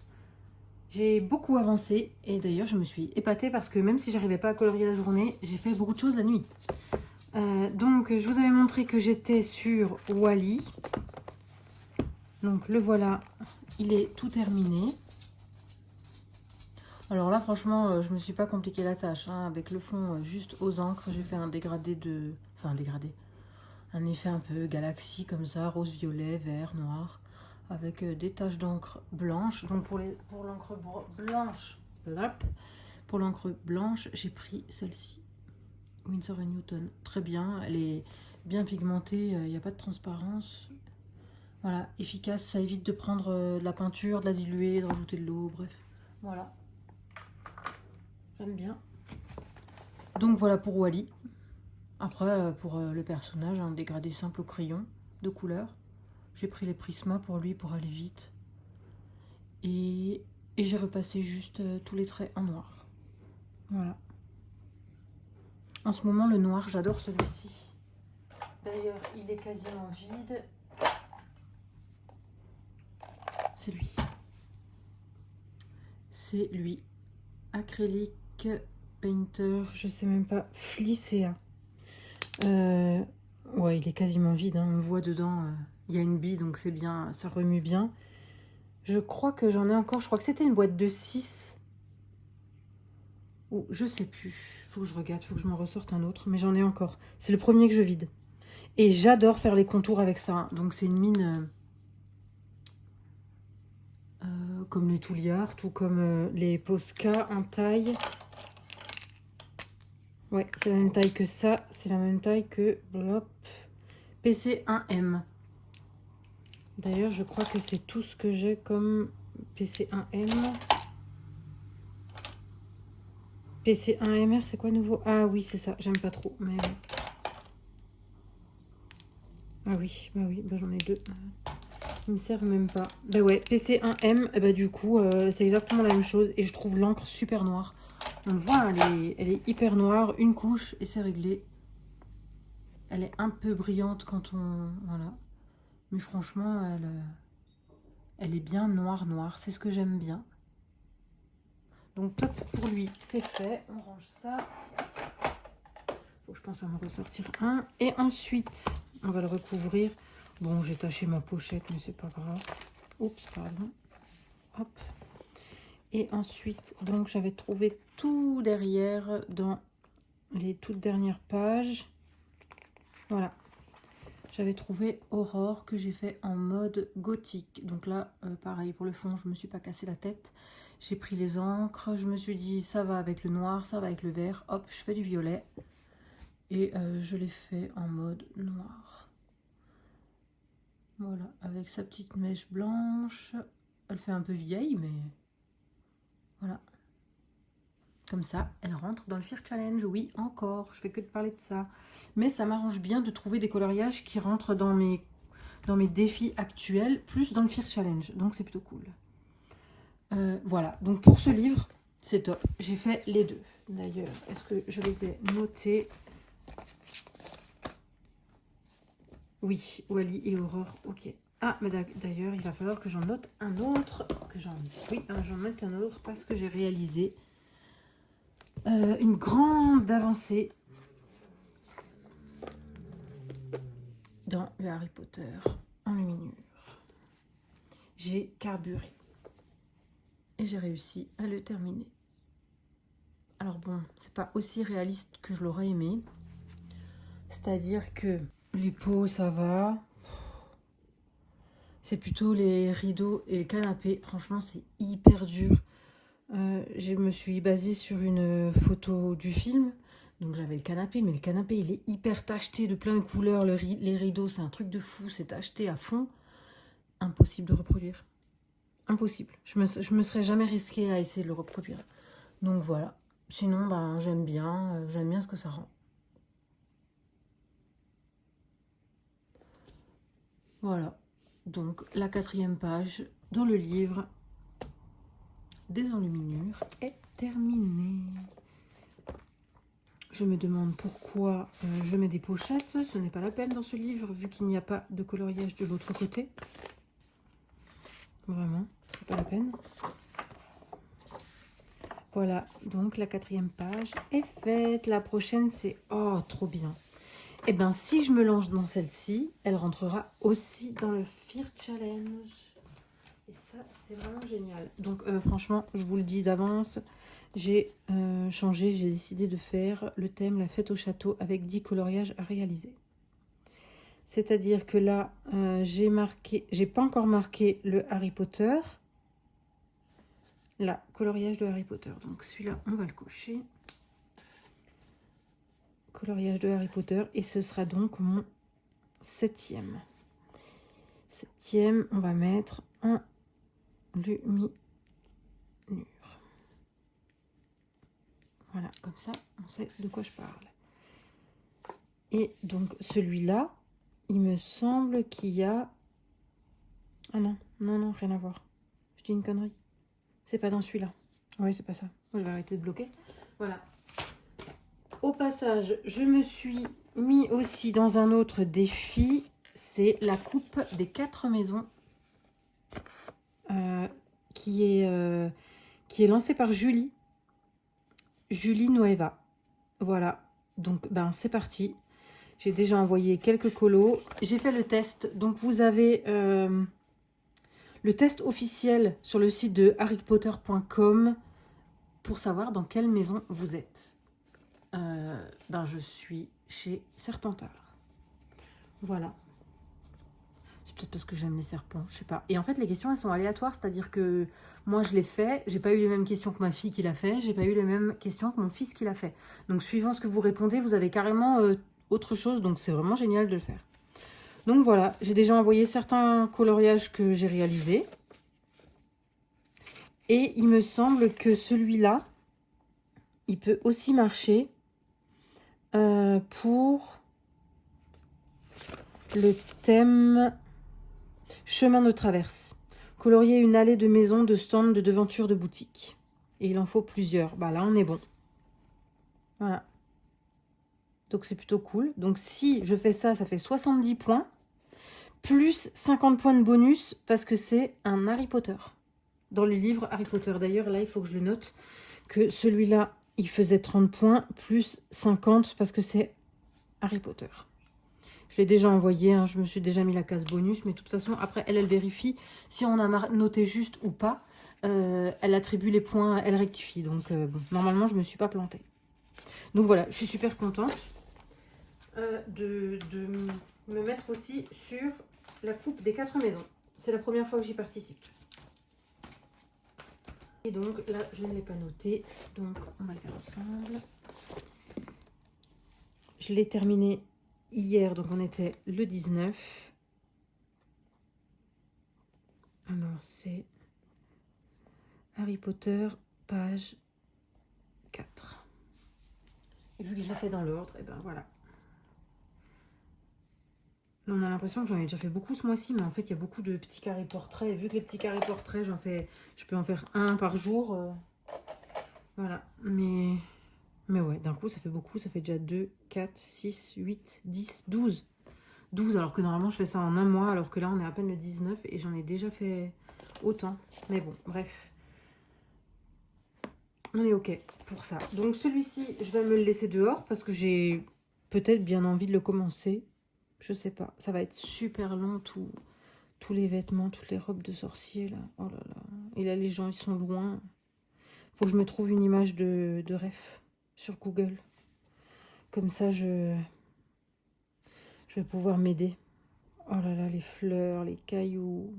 J'ai beaucoup avancé et d'ailleurs, je me suis épatée parce que même si j'arrivais pas à colorier la journée, j'ai fait beaucoup de choses la nuit. Donc, je vous avais montré que j'étais sur Wally. Donc, le voilà, il est tout terminé. Alors là, franchement, je me suis pas compliqué la tâche. Hein. Avec le fond juste aux encres, j'ai fait un dégradé de... Enfin, un dégradé. Un effet un peu galaxie comme ça, rose, violet, vert, noir. Avec des taches d'encre blanche. Donc pour l'encre blanche, hop, Pour l'encre blanche, j'ai pris celle-ci. Winsor & Newton. Très bien, elle est bien pigmentée, il n'y a pas de transparence. Voilà, efficace, ça évite de prendre de la peinture, de la diluer, de rajouter de l'eau, bref. Voilà. J'aime bien. Donc voilà pour Wally. Après, pour le personnage, un dégradé simple au crayon de couleur. J'ai pris les Prisma pour lui, pour aller vite. Et j'ai repassé juste tous les traits en noir. Voilà. En ce moment, le noir, j'adore celui-ci. D'ailleurs, il est quasiment vide. C'est lui. C'est lui. Acrylique Painter, je sais même pas. Flicea. Ouais, il est quasiment vide. Hein. On voit dedans, il y a une bille, donc c'est bien, ça remue bien. Je crois que j'en ai encore. Je crois que c'était une boîte de 6. Ou je sais plus. Faut que je regarde, faut que je m'en ressorte un autre. Mais j'en ai encore. C'est le premier que je vide. Et j'adore faire les contours avec ça. Donc c'est une mine comme les Touliard, tout comme les Posca en taille. Ouais, c'est la même taille que ça. C'est la même taille que blop, PC1M. D'ailleurs, je crois que c'est tout ce que j'ai comme PC1M. PC1MR, c'est quoi nouveau? Ah oui, c'est ça. J'aime pas trop. Mais... ah oui, bah j'en ai deux. Ils me servent même pas. Bah ouais, PC1M, bah du coup, c'est exactement la même chose. Et je trouve l'encre super noire. On le voit, elle est hyper noire. Une couche et c'est réglé. Elle est un peu brillante quand on... voilà. Mais franchement, elle est bien noire. C'est ce que j'aime bien. Donc top pour lui, c'est fait. On range ça. Faut que je pense à me ressortir un. Et ensuite, on va le recouvrir. Bon, j'ai taché ma pochette, mais c'est pas grave. Oups, pardon. Hop. Et ensuite, donc j'avais trouvé tout derrière dans les toutes dernières pages. Voilà. J'avais trouvé Aurore que j'ai fait en mode gothique. Donc là, pareil pour le fond, je me suis pas cassé la tête. J'ai pris les encres. Je me suis dit, ça va avec le noir, ça va avec le vert. Hop, je fais du violet. Et je l'ai fait en mode noir. Voilà, avec sa petite mèche blanche. Elle fait un peu vieille, mais voilà. Comme ça, elle rentre dans le Fear Challenge. Oui, encore, je fais que de parler de ça. Mais ça m'arrange bien de trouver des coloriages qui rentrent dans mes défis actuels, plus dans le Fear Challenge. Donc, c'est plutôt cool. Voilà, donc pour ce livre, c'est top. J'ai fait les deux. D'ailleurs, est-ce que je les ai notés? Oui, Wally et Aurore, ok. Ah, mais d'ailleurs, il va falloir que j'en note un autre. Oui, j'en note un autre parce que j'ai réalisé une grande avancée dans le Harry Potter en luminure. J'ai carburé et j'ai réussi à le terminer. Alors bon, c'est pas aussi réaliste que je l'aurais aimé. C'est-à-dire que les peaux, ça va. C'est plutôt les rideaux et le canapé. Franchement, c'est hyper dur. Je me suis basée sur une photo du film. Donc j'avais le canapé, mais le canapé, il est hyper tacheté de plein de couleurs. Les rideaux, c'est un truc de fou. C'est tacheté à fond. Impossible de reproduire. Impossible. Je me serais jamais risquée à essayer de le reproduire. Donc voilà. Sinon, ben, j'aime bien ce que ça rend. Voilà. Donc, la 4e page dans le livre des enluminures est terminée. Je me demande pourquoi je mets des pochettes. Ce n'est pas la peine dans ce livre, vu qu'il n'y a pas de coloriage de l'autre côté. Vraiment, c'est pas la peine. Voilà, donc la 4e page est faite. La prochaine, c'est... oh, trop bien. Et bien, si je me lance dans celle-ci, elle rentrera aussi dans le Fear Challenge. Et ça, c'est vraiment génial. Donc, franchement, je vous le dis d'avance, j'ai changé, j'ai décidé de faire le thème La fête au château avec 10 coloriages à réaliser. C'est-à-dire que là, j'ai pas encore marqué le Harry Potter. Là, coloriage de Harry Potter. Donc celui-là, on va le cocher. Coloriage de Harry Potter. Et ce sera donc mon 7e. 7e, on va mettre en luminure. Voilà, comme ça, on sait de quoi je parle. Et donc, celui-là, il me semble qu'il y a... Ah non, non, non, rien à voir. Je dis une connerie. C'est pas dans celui-là. Oui, c'est pas ça. Moi, je vais arrêter de bloquer. Voilà. Au passage, je me suis mis aussi dans un autre défi. C'est la coupe des 4 maisons. Qui est lancée par Julie. Julie Nueva. Voilà. Donc, ben, c'est parti. J'ai déjà envoyé quelques colos. J'ai fait le test. Donc, vous avez le test officiel sur le site de harrypotter.com pour savoir dans quelle maison vous êtes. Ben, je suis chez Serpentard. Voilà. C'est peut-être parce que j'aime les serpents, je sais pas. Et en fait, les questions, elles sont aléatoires. C'est-à-dire que moi, je l'ai fait. J'ai pas eu les mêmes questions que ma fille qui l'a fait. J'ai pas eu les mêmes questions que mon fils qui l'a fait. Donc, suivant ce que vous répondez, vous avez carrément autre chose. Donc, c'est vraiment génial de le faire. Donc, voilà. J'ai déjà envoyé certains coloriages que j'ai réalisés. Et il me semble que celui-là, il peut aussi marcher pour le thème chemin de traverse. Colorier une allée de maisons, de stands, de devantures de boutiques. Et il en faut plusieurs. Bah là, on est bon. Voilà. Donc, c'est plutôt cool. Donc, si je fais ça, ça fait 70 points. Plus 50 points de bonus parce que c'est un Harry Potter. Dans le livre Harry Potter. D'ailleurs, là, il faut que je le note. Que celui-là, il faisait 30 points. Plus 50 parce que c'est Harry Potter. Je l'ai déjà envoyé, hein, je me suis déjà mis la case bonus, mais de toute façon, après, elle vérifie si on a noté juste ou pas. Elle attribue les points, elle rectifie. Donc, bon, normalement, je ne me suis pas plantée. Donc, voilà, je suis super contente de me mettre aussi sur la coupe des 4 maisons. C'est la première fois que j'y participe. Et donc, là, je ne l'ai pas noté. Donc, on va le faire ensemble. Je l'ai terminé hier, donc on était le 19. Alors, c'est Harry Potter, page 4. Et vu que je l'ai fait dans l'ordre, et ben voilà. Là, on a l'impression que j'en ai déjà fait beaucoup ce mois-ci, mais en fait, il y a beaucoup de petits carrés portraits. Et vu que les petits carrés portraits, je peux en faire un par jour. Voilà. Mais ouais, d'un coup, ça fait beaucoup. Ça fait déjà 2, 4, 6, 8, 10, 12. 12, alors que normalement, je fais ça en un mois, alors que là, on est à peine le 19 et j'en ai déjà fait autant. Mais bon, bref. On est OK pour ça. Donc, celui-ci, je vais me le laisser dehors parce que j'ai peut-être bien envie de le commencer. Je sais pas. Ça va être super long, tous les vêtements, toutes les robes de sorcier, là. Oh là là. Et là, les gens, ils sont loin. Faut que je me trouve une image de ref sur Google. Comme ça, je vais pouvoir m'aider. Oh là là, les fleurs, les cailloux.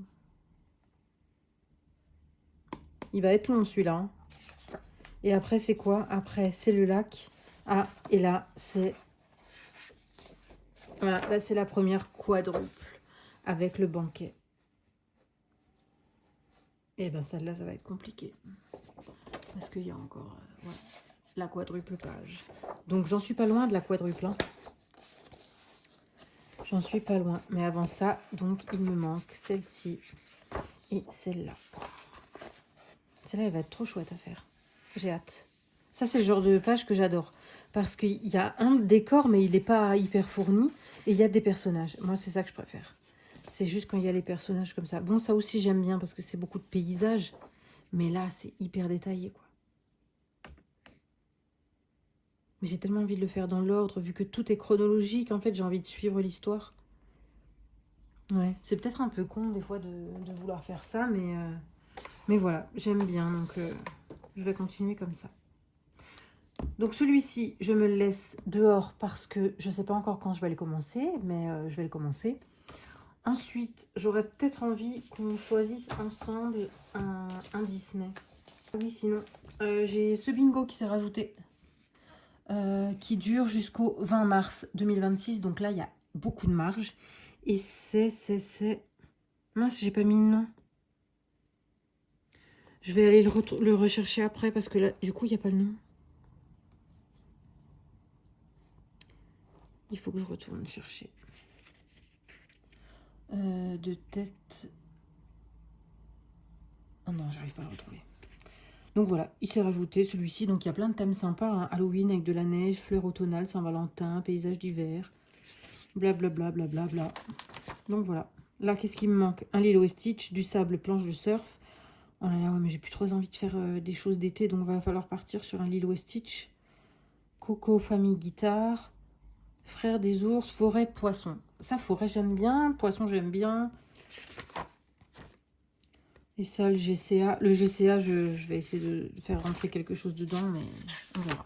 Il va être long, celui-là. Hein. Et après, c'est quoi? Après, c'est le lac. Ah, et là, c'est... Voilà, là, c'est la première quadruple avec le banquet. Et ben, celle-là, ça va être compliqué. Parce qu'il y a encore ouais, la quadruple page. Donc, j'en suis pas loin de la quadruple. Hein. J'en suis pas loin. Mais avant ça, donc, il me manque celle-ci et celle-là. Celle-là, elle va être trop chouette à faire. J'ai hâte. Ça, c'est le genre de page que j'adore. Parce qu'il y a un décor, mais il n'est pas hyper fourni. Et il y a des personnages. Moi, c'est ça que je préfère. C'est juste quand il y a les personnages comme ça. Bon, ça aussi, j'aime bien parce que c'est beaucoup de paysages. Mais là, c'est hyper détaillé, quoi. Mais j'ai tellement envie de le faire dans l'ordre, vu que tout est chronologique. En fait, j'ai envie de suivre l'histoire. Ouais, c'est peut-être un peu con, des fois, de vouloir faire ça. Mais voilà, j'aime bien. Donc, je vais continuer comme ça. Donc celui-ci, je me le laisse dehors parce que je ne sais pas encore quand je vais le commencer, mais je vais le commencer. Ensuite, j'aurais peut-être envie qu'on choisisse ensemble un Disney. Oui, sinon, j'ai ce bingo qui s'est rajouté, qui dure jusqu'au 20 mars 2026. Donc là, il y a beaucoup de marge. Et c'est... Mince, j'ai pas mis le nom. Je vais aller le rechercher après parce que là, du coup, il n'y a pas le nom. Il faut que je retourne chercher. De tête... Oh non, j'arrive pas à le retrouver. Donc voilà, il s'est rajouté celui-ci. Donc il y a plein de thèmes sympas, hein. Halloween avec de la neige, fleurs automnales, Saint-Valentin, paysage d'hiver, blablabla, blablabla. Donc voilà. Là, qu'est-ce qui me manque? Un Lilo et Stitch, du sable, planche de surf. Oh là là, ouais, mais j'ai plus trop envie de faire des choses d'été, donc va falloir partir sur un Lilo et Stitch. Coco, famille, guitare. Frère des ours, forêt, poisson. Ça, forêt, j'aime bien. Poisson, j'aime bien. Et ça, le GCA. Le GCA, je vais essayer de faire rentrer quelque chose dedans, mais on verra.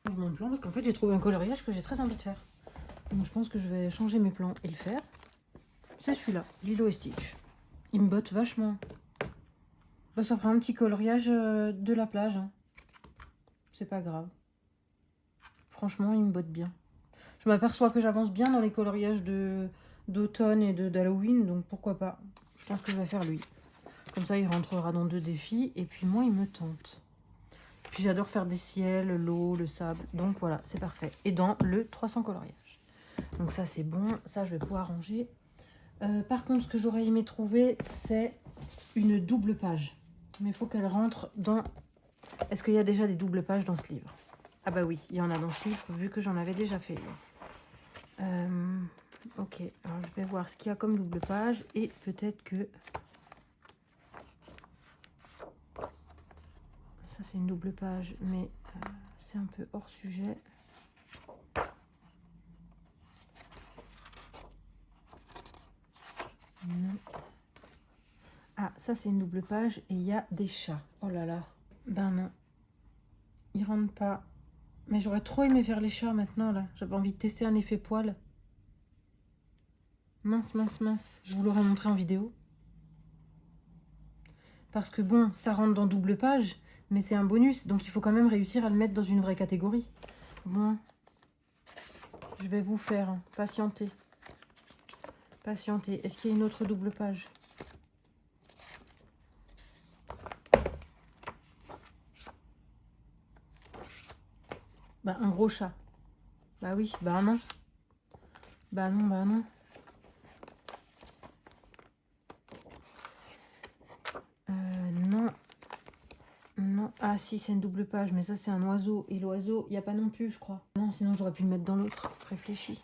Je monte mon plan parce qu'en fait, j'ai trouvé un coloriage que j'ai très envie de faire. Donc, je pense que je vais changer mes plans et le faire. C'est celui-là, Lilo et Stitch. Il me botte vachement. Bah, ça fera un petit coloriage de la plage. Hein. C'est pas grave. Franchement, il me botte bien. Je m'aperçois que j'avance bien dans les coloriages d'automne et d'Halloween, donc pourquoi pas. Je pense que je vais faire lui. Comme ça, il rentrera dans 2 défis, et puis moi, il me tente. Puis j'adore faire des ciels, l'eau, le sable, donc voilà, c'est parfait. Et dans le 300 coloriages. Donc ça, c'est bon, ça, je vais pouvoir ranger. Par contre, ce que j'aurais aimé trouver, c'est une double page. Mais il faut qu'elle rentre dans... Est-ce qu'il y a déjà des doubles pages dans ce livre? Ah bah oui, il y en a dans ce livre, vu que j'en avais déjà fait. Ok, alors je vais voir ce qu'il y a comme double page et peut-être que... Ça, c'est une double page, mais c'est un peu hors sujet. Non. Ah, ça, c'est une double page et il y a des chats. Oh là là. Ben non. Ils rentrent pas. Mais j'aurais trop aimé faire les chats maintenant, là. J'avais envie de tester un effet poil. Mince, mince, mince. Je vous l'aurais montré en vidéo. Parce que bon, ça rentre dans double page, mais c'est un bonus. Donc, il faut quand même réussir à le mettre dans une vraie catégorie. Bon. Je vais vous faire patienter. Patienter. Est-ce qu'il y a une autre double page? Bah, un gros chat. Bah oui, bah non. Bah non, bah non. Non. Non. Ah si, c'est une double page, mais ça, c'est un oiseau. Et l'oiseau, il n'y a pas non plus, je crois. Non, sinon, j'aurais pu le mettre dans l'autre. Réfléchis.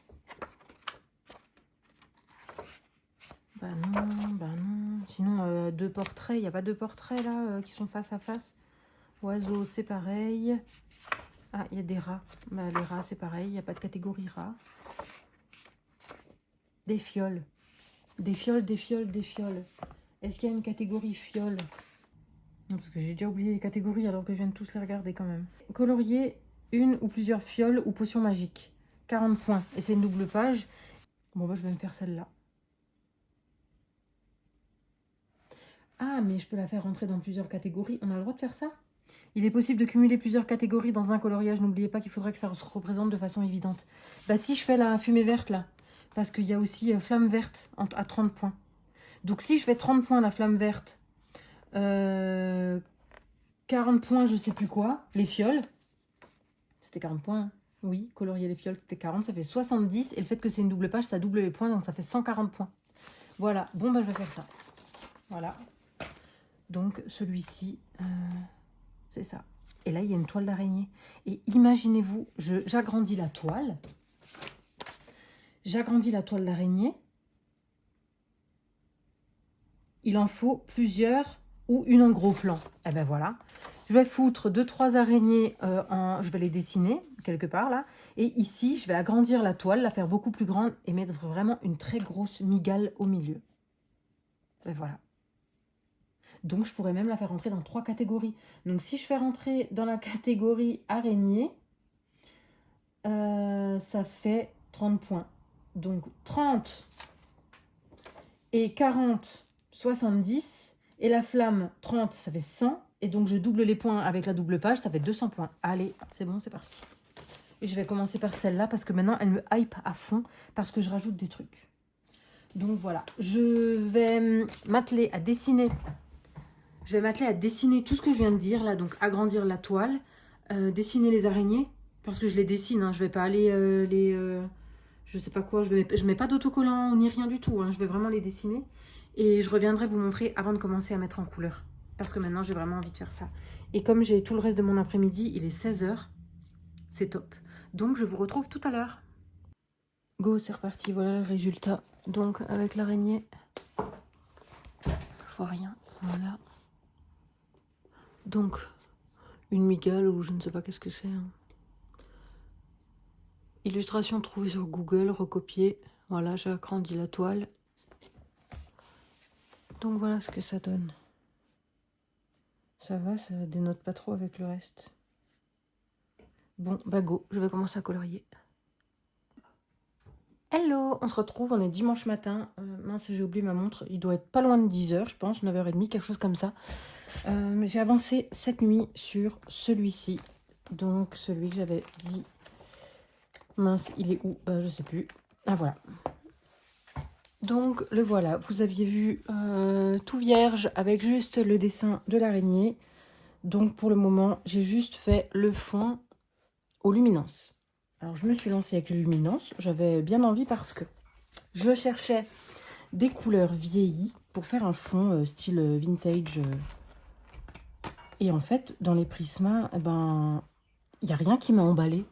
Bah non, bah non. Sinon, 2 portraits. Il n'y a pas 2 portraits, là, qui sont face à face. Oiseau, c'est pareil. Ah, il y a des rats. Bah, les rats, c'est pareil. Il n'y a pas de catégorie rats. Des fioles. Des fioles, des fioles, des fioles. Est-ce qu'il y a une catégorie fiole? Non, parce que j'ai déjà oublié les catégories alors que je viens de tous les regarder quand même. Colorier une ou plusieurs fioles ou potions magiques. 40 points. Et c'est une double page. Bon, bah, je vais me faire celle-là. Ah, mais je peux la faire rentrer dans plusieurs catégories. On a le droit de faire ça? Il est possible de cumuler plusieurs catégories dans un coloriage. N'oubliez pas qu'il faudrait que ça se représente de façon évidente. Bah si je fais la fumée verte là, parce qu'il y a aussi flamme verte à 30 points. Donc si je fais 30 points la flamme verte, 40 points je sais plus quoi, les fioles, c'était 40 points, hein. Oui, colorier les fioles c'était 40, ça fait 70. Et le fait que c'est une double page, ça double les points, donc ça fait 140 points. Voilà, bon bah je vais faire ça. Voilà. Donc celui-ci... c'est ça. Et là, il y a une toile d'araignée. Et imaginez-vous, j'agrandis la toile. J'agrandis la toile d'araignée. Il en faut plusieurs ou une en gros plan. Et ben voilà. Je vais foutre 2-3 araignées je vais les dessiner quelque part là. Et ici, je vais agrandir la toile, la faire beaucoup plus grande et mettre vraiment une très grosse migale au milieu. Et voilà. Donc, je pourrais même la faire rentrer dans 3 catégories. Donc, si je fais rentrer dans la catégorie araignée, ça fait 30 points. Donc, 30 et 40, 70. Et la flamme, 30, ça fait 100. Et donc, je double les points avec la double page. Ça fait 200 points. Allez, c'est bon, c'est parti. Et je vais commencer par celle-là parce que maintenant, elle me hype à fond parce que je rajoute des trucs. Donc, voilà. Je vais m'atteler à dessiner. Je vais m'atteler à dessiner tout ce que je viens de dire, là. Donc, agrandir la toile, dessiner les araignées. Parce que je les dessine, hein. Je vais pas aller je sais pas quoi. Je mets pas d'autocollant ni rien du tout, hein. Je vais vraiment les dessiner. Et je reviendrai vous montrer avant de commencer à mettre en couleur. Parce que maintenant, j'ai vraiment envie de faire ça. Et comme j'ai tout le reste de mon après-midi, il est 16 h. C'est top. Donc, je vous retrouve tout à l'heure. Go, c'est reparti. Voilà le résultat. Donc, avec l'araignée, je vois rien. Voilà. Donc, une migale ou je ne sais pas qu'est-ce que c'est. Hein. Illustration trouvée sur Google, recopiée. Voilà, j'ai agrandi la toile. Donc, voilà ce que ça donne. Ça va, ça dénote pas trop avec le reste. Bon, bah go, je vais commencer à colorier. Hello, on se retrouve, on est dimanche matin. Mince, j'ai oublié ma montre. Il doit être pas loin de 10 h, je pense, 9 h 30, quelque chose comme ça. J'ai avancé cette nuit sur celui-ci. Donc, celui que j'avais dit. Mince, il est où? Je sais plus. Ah, voilà. Donc, le voilà. Vous aviez vu tout vierge avec juste le dessin de l'araignée. Donc, pour le moment, j'ai juste fait le fond aux luminances. Alors, je me suis lancée avec les luminances. J'avais bien envie parce que je cherchais des couleurs vieillies pour faire un fond style vintage. Et en fait, dans les Prisma, eh ben, il n'y a rien qui m'a emballé.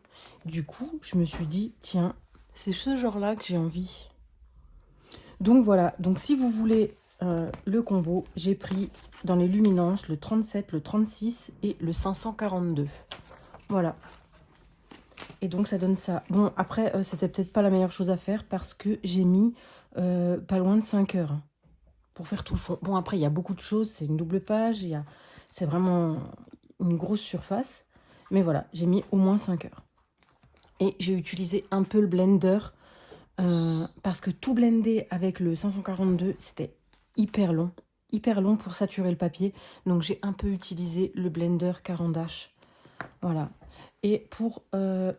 Du coup, je me suis dit, tiens, c'est ce genre-là que j'ai envie. Donc voilà, donc si vous voulez le combo, j'ai pris dans les luminances le 37, le 36 et le 542. Voilà. Et donc ça donne ça. Bon, après, c'était peut-être pas la meilleure chose à faire parce que j'ai mis pas loin de 5 heures pour faire tout le fond. Bon, après, il y a beaucoup de choses. C'est une double page. C'est vraiment une grosse surface. Mais voilà, j'ai mis au moins 5 heures. Et j'ai utilisé un peu le blender parce que tout blender avec le 542, c'était hyper long. Hyper long pour saturer le papier. Donc, j'ai un peu utilisé le blender Caran d'Ache. Voilà. Et pour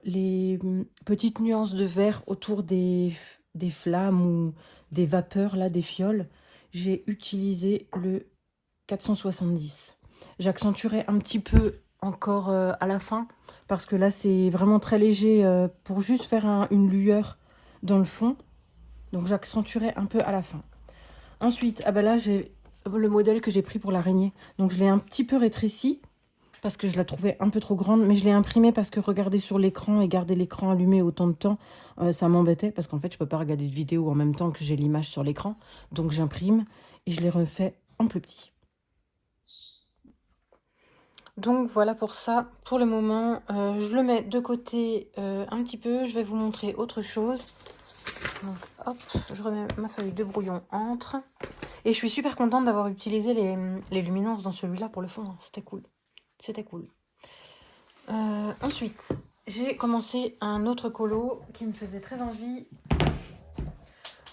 les petites nuances de vert autour des flammes ou des vapeurs, là, des fioles, j'ai utilisé le 470. J'accentuerai un petit peu encore à la fin, parce que là, c'est vraiment très léger pour juste faire une lueur dans le fond. Donc, j'accentuerai un peu à la fin. Ensuite, ah ben là, j'ai le modèle que j'ai pris pour l'araignée. Donc, je l'ai un petit peu rétréci, parce que je la trouvais un peu trop grande, mais je l'ai imprimée parce que regarder sur l'écran et garder l'écran allumé autant de temps, ça m'embêtait, parce qu'en fait, je peux pas regarder de vidéo en même temps que j'ai l'image sur l'écran. Donc, j'imprime et je l'ai refait en plus petit. Donc, voilà pour ça. Pour le moment, je le mets de côté un petit peu. Je vais vous montrer autre chose. Donc, hop, je remets ma feuille de brouillon entre. Et je suis super contente d'avoir utilisé les luminances dans celui-là pour le fond. C'était cool. C'était cool. Ensuite, j'ai commencé un autre colo qui me faisait très envie.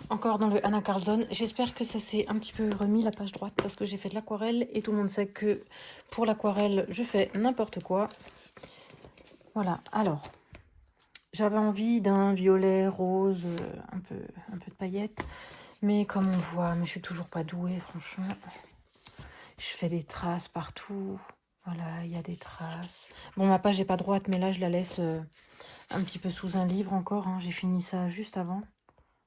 Encore dans le Anna Carlson. J'espère que ça s'est un petit peu remis la page droite parce que j'ai fait de l'aquarelle et tout le monde sait que pour l'aquarelle, je fais n'importe quoi. Voilà, alors, j'avais envie d'un violet rose, un peu de paillettes. Mais comme on voit, mais je suis toujours pas douée, franchement. Je fais des traces partout. Voilà, il y a des traces. Bon, ma page n'est pas droite, mais là, je la laisse un petit peu sous un livre encore. Hein. J'ai fini ça juste avant.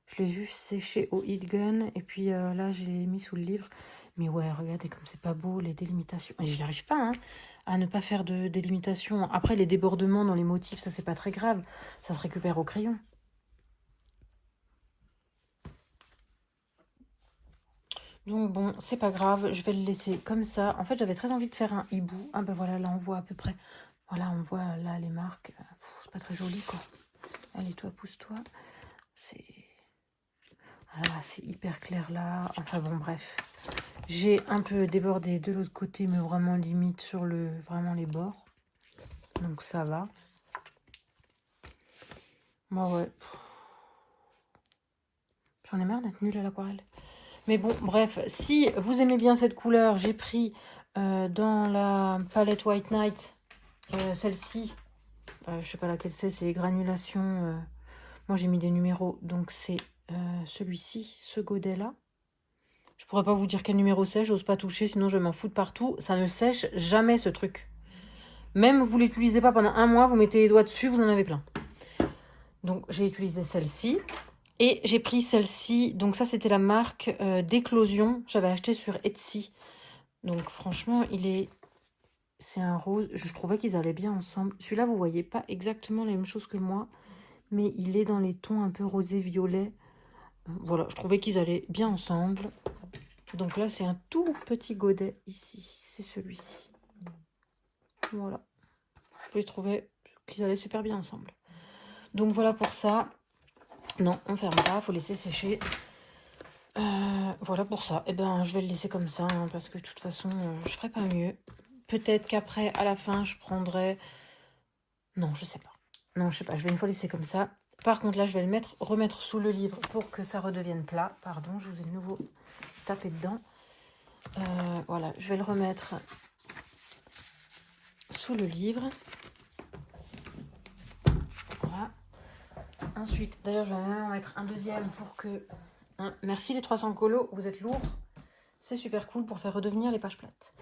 Je l'ai juste séché au heat gun. Et puis là, j'ai mis sous le livre. Mais ouais, regardez comme c'est pas beau, les délimitations. Et j'y arrive pas, hein, à ne pas faire de délimitation. Après, les débordements dans les motifs, ça, c'est pas très grave. Ça se récupère au crayon. Donc bon, c'est pas grave, je vais le laisser comme ça. En fait, j'avais très envie de faire un hibou. Ah ben voilà, là on voit à peu près. Voilà, on voit là les marques. C'est pas très joli quoi. Allez, toi, pousse-toi. C'est... Voilà, c'est hyper clair là. Enfin bon, bref. J'ai un peu débordé de l'autre côté, mais vraiment limite sur vraiment les bords. Donc ça va. Moi, ouais. J'en ai marre d'être nulle à l'aquarelle. Mais bon, bref, si vous aimez bien cette couleur, j'ai pris dans la palette White Night, celle-ci. Je sais pas laquelle c'est granulation. Moi, j'ai mis des numéros, donc c'est celui-ci, ce godet-là. Je pourrais pas vous dire quel numéro c'est, j'ose pas toucher, sinon je vais m'en foutre partout. Ça ne sèche jamais, ce truc. Même vous l'utilisez pas pendant un mois, vous mettez les doigts dessus, vous en avez plein. Donc, j'ai utilisé celle-ci. Et j'ai pris celle-ci. Donc, ça, c'était la marque d'Éclosion. J'avais acheté sur Etsy. Donc, franchement, c'est un rose. Je trouvais qu'ils allaient bien ensemble. Celui-là, vous voyez pas exactement la même chose que moi. Mais il est dans les tons un peu rosé-violet. Voilà, je trouvais qu'ils allaient bien ensemble. Donc là, c'est un tout petit godet ici. C'est celui-ci. Voilà. Je trouvais qu'ils allaient super bien ensemble. Donc voilà pour ça. Non, on ferme pas, faut laisser sécher. Voilà pour ça. Et ben, je vais le laisser comme ça, hein, parce que de toute façon, je ferai pas mieux. Peut-être qu'après, à la fin, je prendrai... Non, je sais pas. Non, je sais pas, je vais une fois laisser comme ça. Par contre, là, je vais le remettre sous le livre pour que ça redevienne plat. Pardon, je vous ai de nouveau tapé dedans. Voilà, je vais le remettre sous le livre. Voilà. Ensuite, d'ailleurs, je vais même en mettre un deuxième pour que... Hein, merci les 300 colos, vous êtes lourds. C'est super cool pour faire redevenir les pages plates.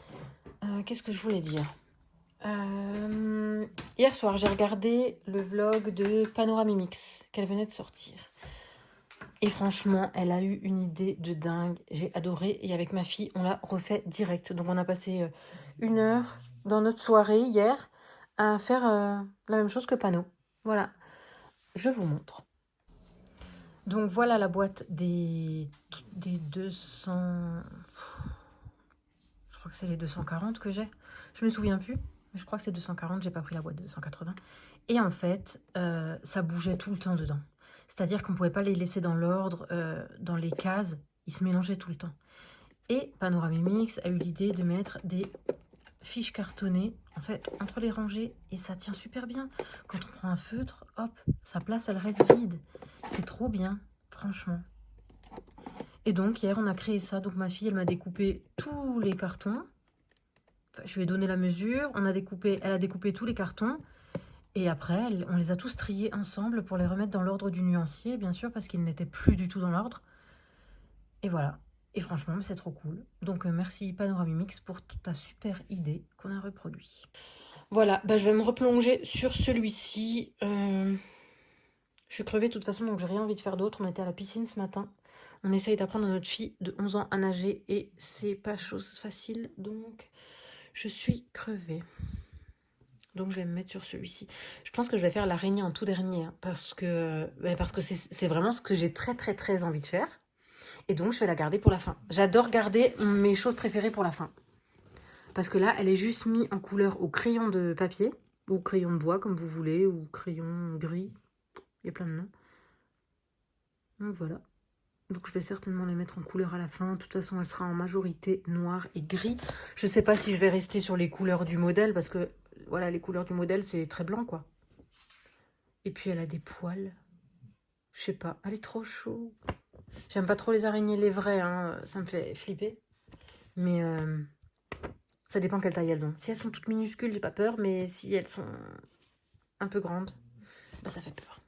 Qu'est-ce que je voulais dire? Hier soir, j'ai regardé le vlog de Panoramimix qu'elle venait de sortir. Et franchement, elle a eu une idée de dingue. J'ai adoré. Et avec ma fille, on l'a refait direct. Donc, on a passé 1 heure dans notre soirée hier à faire la même chose que Pano. Voilà. Je vous montre. Donc, voilà la boîte des 200... Je crois que c'est les 240 que j'ai. Je me souviens plus. Mais je crois que c'est 240. J'ai pas pris la boîte de 280. Et en fait, ça bougeait tout le temps dedans. C'est-à-dire qu'on ne pouvait pas les laisser dans l'ordre, dans les cases. Ils se mélangeaient tout le temps. Et Panoramimix a eu l'idée de mettre des fiches cartonnées, en fait, entre les rangées. Et ça tient super bien. Quand on prend un feutre, hop, sa place, elle reste vide. C'est trop bien, franchement. Et donc, hier, on a créé ça. Donc, ma fille, elle m'a découpé tous les cartons. Enfin, je lui ai donné la mesure. Elle a découpé tous les cartons. Et après, on les a tous triés ensemble pour les remettre dans l'ordre du nuancier, bien sûr, parce qu'ils n'étaient plus du tout dans l'ordre. Et voilà. Et franchement, c'est trop cool. Donc, merci Panoramimix pour ta super idée qu'on a reproduit. Voilà, bah, je vais me replonger sur celui-ci. Je suis crevée de toute façon, donc j'ai rien envie de faire d'autre. On était à la piscine ce matin. On essaye d'apprendre à notre fille de 11 ans à nager et c'est pas chose facile. Donc, je suis crevée. Donc, je vais me mettre sur celui-ci. Je pense que je vais faire l'araignée en tout dernier. Hein, parce que c'est vraiment ce que j'ai très, très, très envie de faire. Et donc, je vais la garder pour la fin. J'adore garder mes choses préférées pour la fin. Parce que là, elle est juste mise en couleur au crayon de papier. Ou crayon de bois, comme vous voulez. Ou crayon gris. Il y a plein de noms. Donc, voilà. Donc, je vais certainement les mettre en couleur à la fin. De toute façon, elle sera en majorité noir et gris. Je ne sais pas si je vais rester sur les couleurs du modèle. Parce que, voilà, les couleurs du modèle, c'est très blanc, quoi. Et puis, elle a des poils. Je sais pas. Elle est trop chaude. J'aime pas trop les araignées, les vraies. Hein. Ça me fait flipper. Mais ça dépend quelle taille elles ont. Si elles sont toutes minuscules, j'ai pas peur. Mais si elles sont un peu grandes, bah, ça fait peur.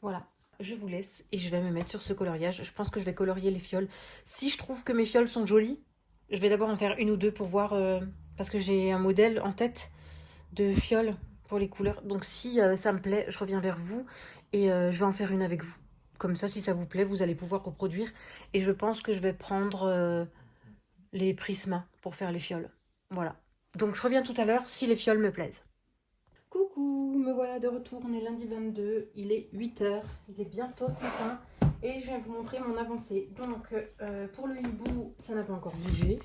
Voilà. Je vous laisse et je vais me mettre sur ce coloriage. Je pense que je vais colorier les fioles. Si je trouve que mes fioles sont jolies, je vais d'abord en faire une ou deux pour voir... parce que j'ai un modèle en tête de fioles pour les couleurs. Donc si ça me plaît, je reviens vers vous et je vais en faire une avec vous. Comme ça, si ça vous plaît, vous allez pouvoir reproduire. Et je pense que je vais prendre les prismas pour faire les fioles. Voilà. Donc je reviens tout à l'heure si les fioles me plaisent. Coucou, me voilà de retour, on est lundi 22, il est 8 h, il est bientôt ce matin et je vais vous montrer mon avancée. Donc pour le hibou, ça n'a pas encore bougé,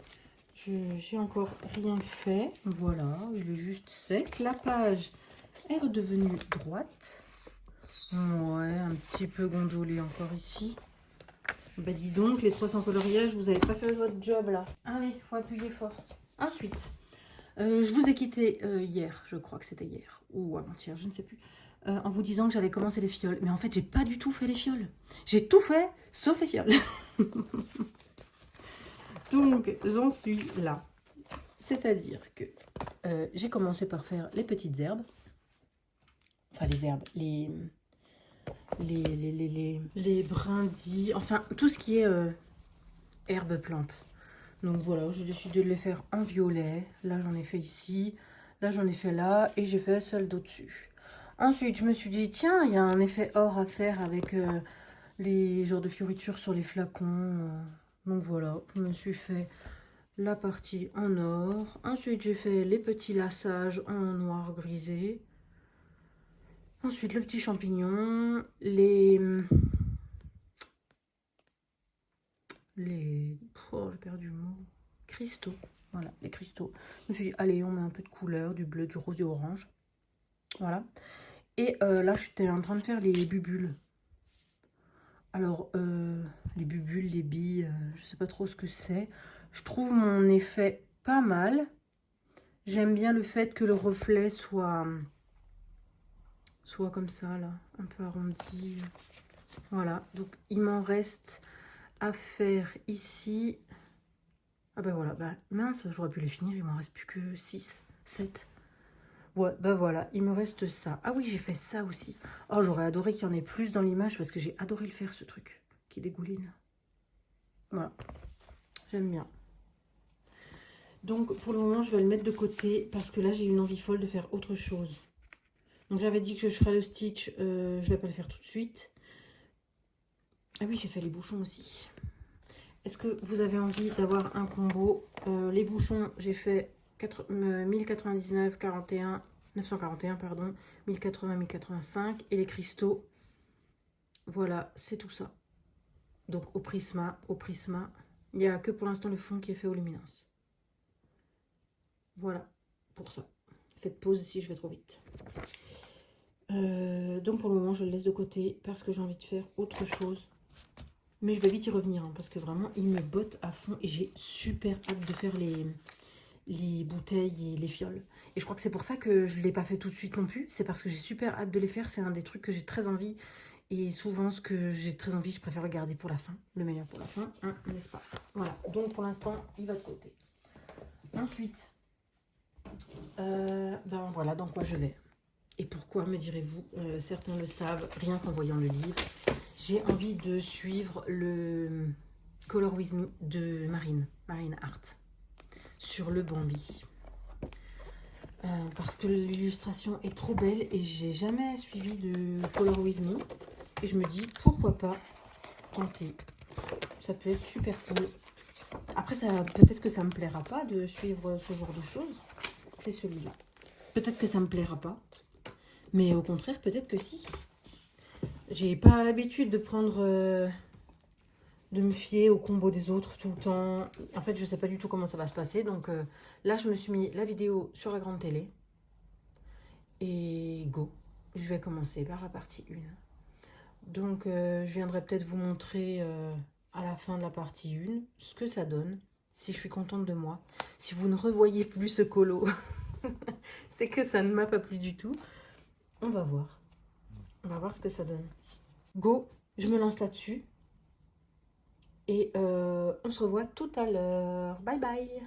j'ai encore rien fait, voilà, il est juste sec. La page est redevenue droite, ouais, un petit peu gondolée encore ici. Bah dis donc, les 300 coloriages, vous n'avez pas fait votre job là. Allez, faut appuyer fort. Ensuite... je vous ai quitté hier, je crois que c'était hier, ou avant-hier, je ne sais plus, en vous disant que j'allais commencer les fioles. Mais en fait, j'ai pas du tout fait les fioles. J'ai tout fait, sauf les fioles. Donc, j'en suis là. C'est-à-dire que j'ai commencé par faire les petites herbes. Enfin, les herbes, les brindilles, enfin, tout ce qui est herbes plantes. Donc voilà, j'ai décidé de les faire en violet. Là, j'en ai fait ici. Là, j'en ai fait là. Et j'ai fait celle d'au-dessus. Ensuite, je me suis dit, tiens, il y a un effet or à faire avec les genres de fioritures sur les flacons. Donc voilà, je me suis fait la partie en or. Ensuite, j'ai fait les petits lassages en noir grisé. Ensuite, le petit champignon. Oh, j'ai perdu le mot. Cristaux. Voilà, les cristaux. Je me suis dit, allez, on met un peu de couleur, du bleu, du rose et orange. Voilà. Et là, j'étais en train de faire les bubules. Alors, les bubules, les billes, je sais pas trop ce que c'est. Je trouve mon effet pas mal. J'aime bien le fait que le reflet soit comme ça, là, un peu arrondi. Voilà, donc il m'en reste à faire ici. Ah ben voilà, bah mince, j'aurais pu les finir, il m'en reste plus que 6, 7. Ouais, bah voilà, il me reste ça. Ah oui, j'ai fait ça aussi. Oh, j'aurais adoré qu'il y en ait plus dans l'image parce que j'ai adoré le faire, ce truc qui dégouline. Voilà, j'aime bien. Donc, pour le moment, je vais le mettre de côté parce que là, j'ai une envie folle de faire autre chose. Donc, j'avais dit que je ferais le stitch. Je vais pas le faire tout de suite. Ah oui, j'ai fait les bouchons aussi. Est-ce que vous avez envie d'avoir un combo? Les bouchons, j'ai fait 1099, 41, 941, pardon, 1080, 1085. Et les cristaux, voilà, c'est tout ça. Donc, au Prisma. Il n'y a que pour l'instant le fond qui est fait au luminance. Voilà, pour ça. Faites pause si je vais trop vite. Donc, pour le moment, je le laisse de côté parce que j'ai envie de faire autre chose. Mais je vais vite y revenir, hein, parce que vraiment, il me botte à fond. Et j'ai super hâte de faire les bouteilles et les fioles. Et je crois que c'est pour ça que je ne l'ai pas fait tout de suite non plus. C'est parce que j'ai super hâte de les faire. C'est un des trucs que j'ai très envie. Et souvent, ce que j'ai très envie, je préfère le garder pour la fin. Le meilleur pour la fin, hein, n'est-ce pas? Voilà, donc pour l'instant, il va de côté. Ensuite, ben voilà dans quoi je vais. Et pourquoi, me direz-vous? Certains le savent, rien qu'en voyant le livre. J'ai envie de suivre le Color With Me de Marine Art sur le Bambi. Parce que l'illustration est trop belle et j'ai jamais suivi de Color With Me. Et je me dis, pourquoi pas tenter. Ça peut être super cool. Après, peut-être que ça me plaira pas de suivre ce genre de choses. C'est celui-là. Peut-être que ça me plaira pas. Mais au contraire, peut-être que si. J'ai pas l'habitude de prendre... de me fier au combo des autres tout le temps. En fait, je sais pas du tout comment ça va se passer. Donc là, je me suis mis la vidéo sur la grande télé. Et go. Je vais commencer par la partie 1. Donc, je viendrai peut-être vous montrer à la fin de la partie 1 ce que ça donne. Si je suis contente de moi. Si vous ne revoyez plus ce colo, c'est que ça ne m'a pas plu du tout. On va voir. On va voir ce que ça donne. Go, je me lance là-dessus. Et on se revoit tout à l'heure. Bye bye.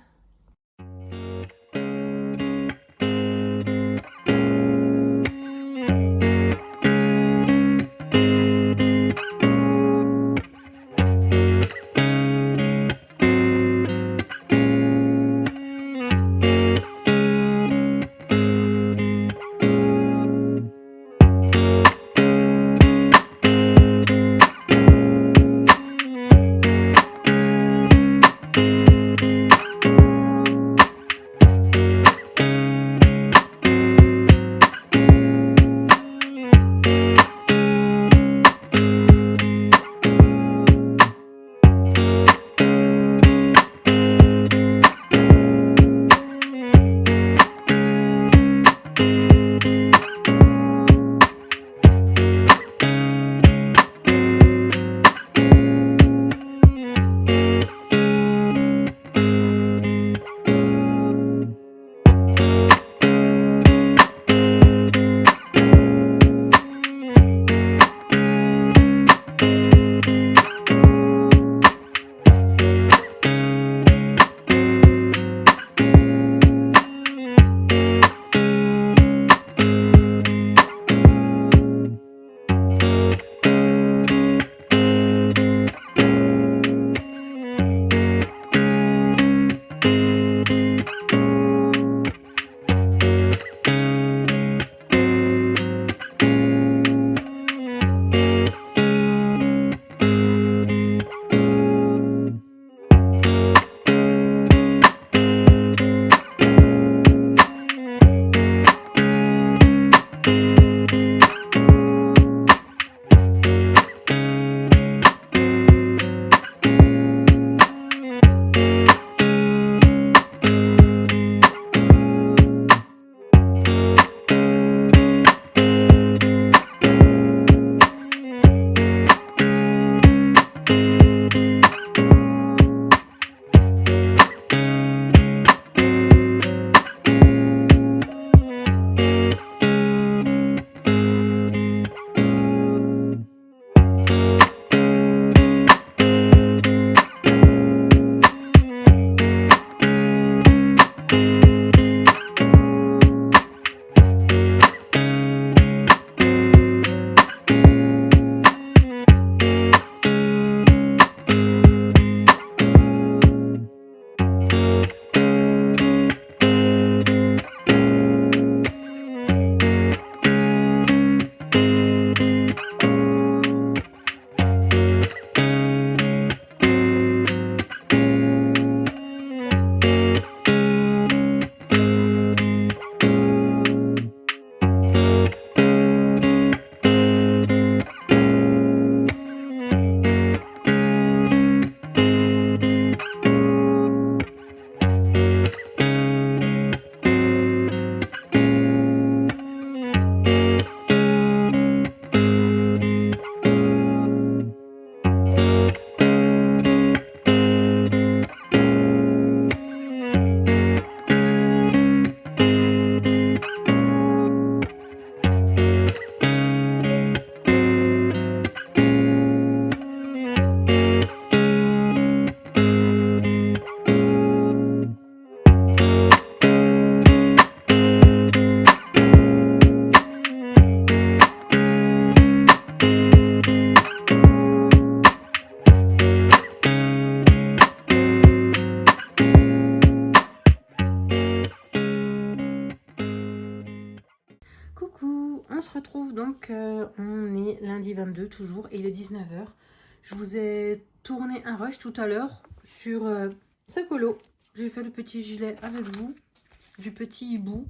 on est lundi 22 toujours et il est 19h. Je vous ai tourné un rush tout à l'heure sur ce colo. J'ai fait le petit gilet avec vous, du petit hibou.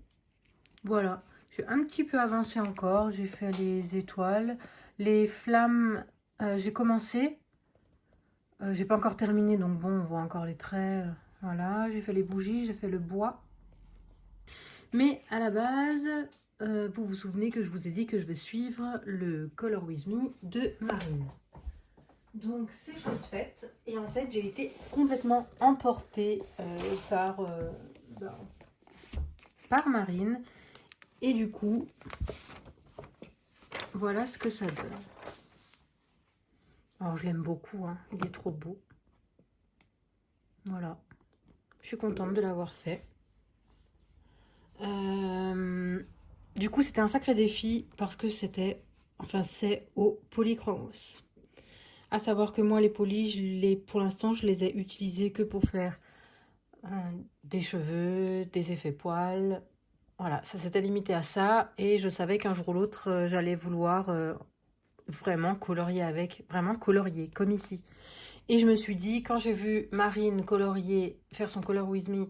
Voilà, j'ai un petit peu avancé encore. J'ai fait les étoiles, les flammes. J'ai commencé. J'ai pas encore terminé, donc bon, on voit encore les traits. Voilà, j'ai fait les bougies, j'ai fait le bois. Mais à la base, vous vous souvenez que je vous ai dit que je vais suivre le Color With Me de Marine. Donc c'est chose faite. Et en fait, j'ai été complètement emportée par Marine. Et du coup, voilà ce que ça donne. Alors je l'aime beaucoup, hein. Il est trop beau. Voilà. Je suis contente de l'avoir fait. Du coup, c'était un sacré défi parce que c'est au polychromos. À savoir que moi, les polis, pour l'instant, je les ai utilisés que pour faire des cheveux, des effets poils. Voilà, ça s'était limité à ça. Et je savais qu'un jour ou l'autre, j'allais vouloir vraiment colorier avec. Vraiment colorier, comme ici. Et je me suis dit, quand j'ai vu Marine colorier, faire son Color With Me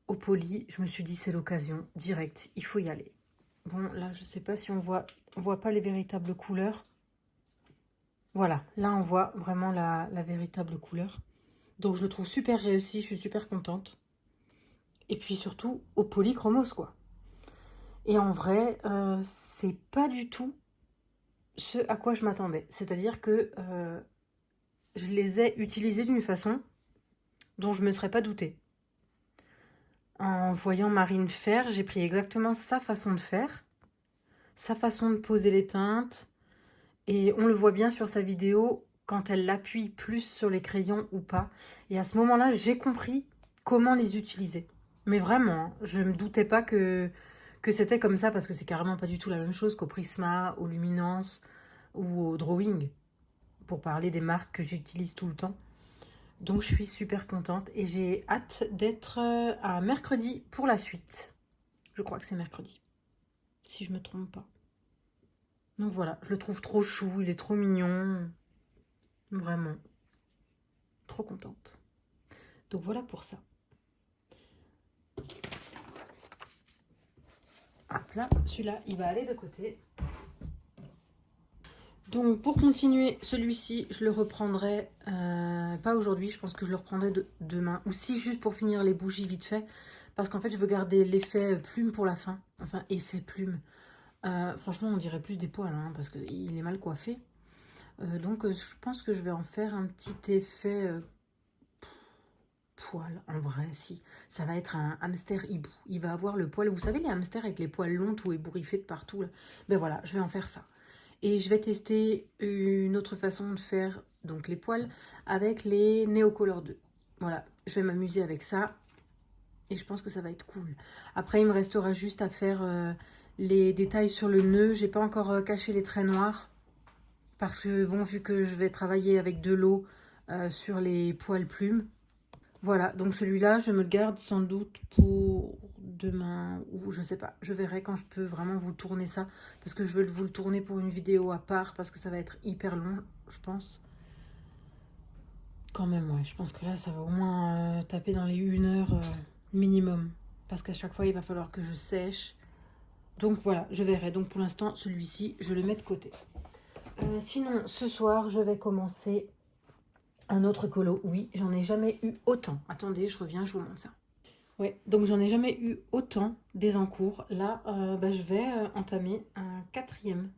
au poly, je me suis dit, c'est l'occasion, direct, il faut y aller. Bon, là, je sais pas si on voit pas les véritables couleurs. Voilà, là, on voit vraiment la véritable couleur. Donc, je le trouve super réussi, je suis super contente. Et puis, surtout, au polychromos, quoi. Et en vrai, c'est pas du tout ce à quoi je m'attendais. C'est-à-dire que je les ai utilisés d'une façon dont je me serais pas doutée. En voyant Marine faire, j'ai pris exactement sa façon de faire, sa façon de poser les teintes. Et on le voit bien sur sa vidéo quand elle appuie plus sur les crayons ou pas. Et à ce moment-là, j'ai compris comment les utiliser. Mais vraiment, hein, je ne me doutais pas que c'était comme ça parce que c'est carrément pas du tout la même chose qu'au Prisma, au Luminance ou au Drawing. Pour parler des marques que j'utilise tout le temps. Donc je suis super contente et j'ai hâte d'être à mercredi pour la suite. Je crois que c'est mercredi, si je me trompe pas. Donc voilà, je le trouve trop chou, il est trop mignon. Vraiment. Trop contente. Donc voilà pour ça. Hop là, celui-là, il va aller de côté. Donc pour continuer, celui-ci, je le reprendrai pas aujourd'hui, je pense que je le reprendrai demain. Ou si juste pour finir les bougies vite fait. Parce qu'en fait, je veux garder l'effet plume pour la fin. Enfin, effet plume. Franchement, on dirait plus des poils, hein, parce qu'il est mal coiffé. Donc je pense que je vais en faire un petit effet poil. En vrai, si. Ça va être un hamster hibou. Il va avoir le poil. Vous savez, les hamsters avec les poils longs, tout ébouriffés de partout, là. Ben voilà, je vais en faire ça. Et je vais tester une autre façon de faire donc les poils avec les Neocolor 2. Voilà, je vais m'amuser avec ça. Et je pense que ça va être cool. Après, il me restera juste à faire les détails sur le nœud. J'ai pas encore caché les traits noirs. Parce que, bon, vu que je vais travailler avec de l'eau sur les poils plumes. Voilà, donc celui-là, je me le garde sans doute pour demain. Ou je sais pas, je verrai quand je peux vraiment vous tourner ça. Parce que je veux vous le tourner pour une vidéo à part. Parce que ça va être hyper long, je pense. Quand même, ouais, je pense que là, ça va au moins taper dans les 1 heure minimum. Parce qu'à chaque fois, il va falloir que je sèche. Donc voilà, je verrai. Donc pour l'instant, celui-ci, je le mets de côté. Sinon, ce soir, je vais commencer un autre colo. Oui, j'en ai jamais eu autant. Attendez, je reviens, je vous montre ça. Ouais, donc j'en ai jamais eu autant des encours. Là, je vais entamer un 4e.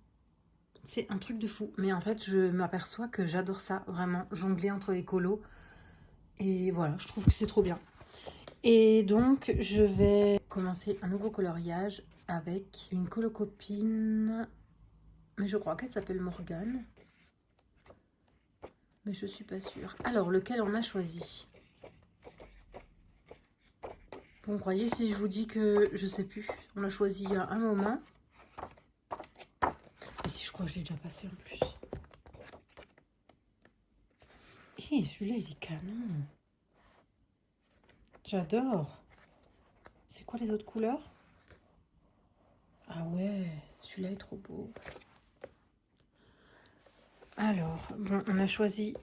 C'est un truc de fou. Mais en fait, je m'aperçois que j'adore ça, vraiment, jongler entre les colos. Et voilà, je trouve que c'est trop bien. Et donc, je vais commencer un nouveau coloriage avec une colocopine. Mais je crois qu'elle s'appelle Morgane. Mais je suis pas sûre. Alors, lequel on a choisi? Vous me croyez si je vous dis que je sais plus? On l'a choisi il y a un moment. Et si je crois que je l'ai déjà passé en plus. Et celui-là, il est canon. J'adore. C'est quoi les autres couleurs? Ah ouais, celui-là est trop beau. Alors, bon, on a choisi...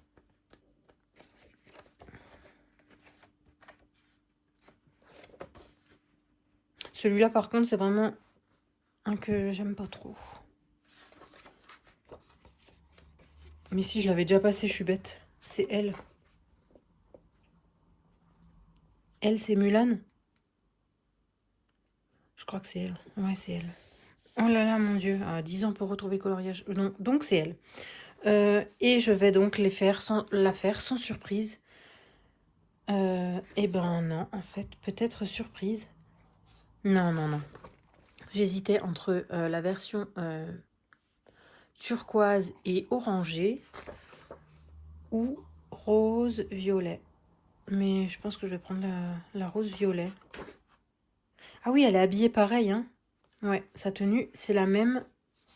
Celui-là, par contre, c'est vraiment un que j'aime pas trop. Mais si, je l'avais déjà passé, je suis bête. C'est elle. Elle, c'est Mulan? Je crois que c'est elle. Ouais, c'est elle. Oh là là, mon Dieu. 10 ans pour retrouver le coloriage. Non, donc, c'est elle. Et je vais donc la faire sans surprise. Eh ben non, en fait, peut-être surprise. Non, non, non. J'hésitais entre la version turquoise et orangée ou rose-violet. Mais je pense que je vais prendre la rose-violet. Ah oui, elle est habillée pareil, hein. Ouais, sa tenue, c'est la même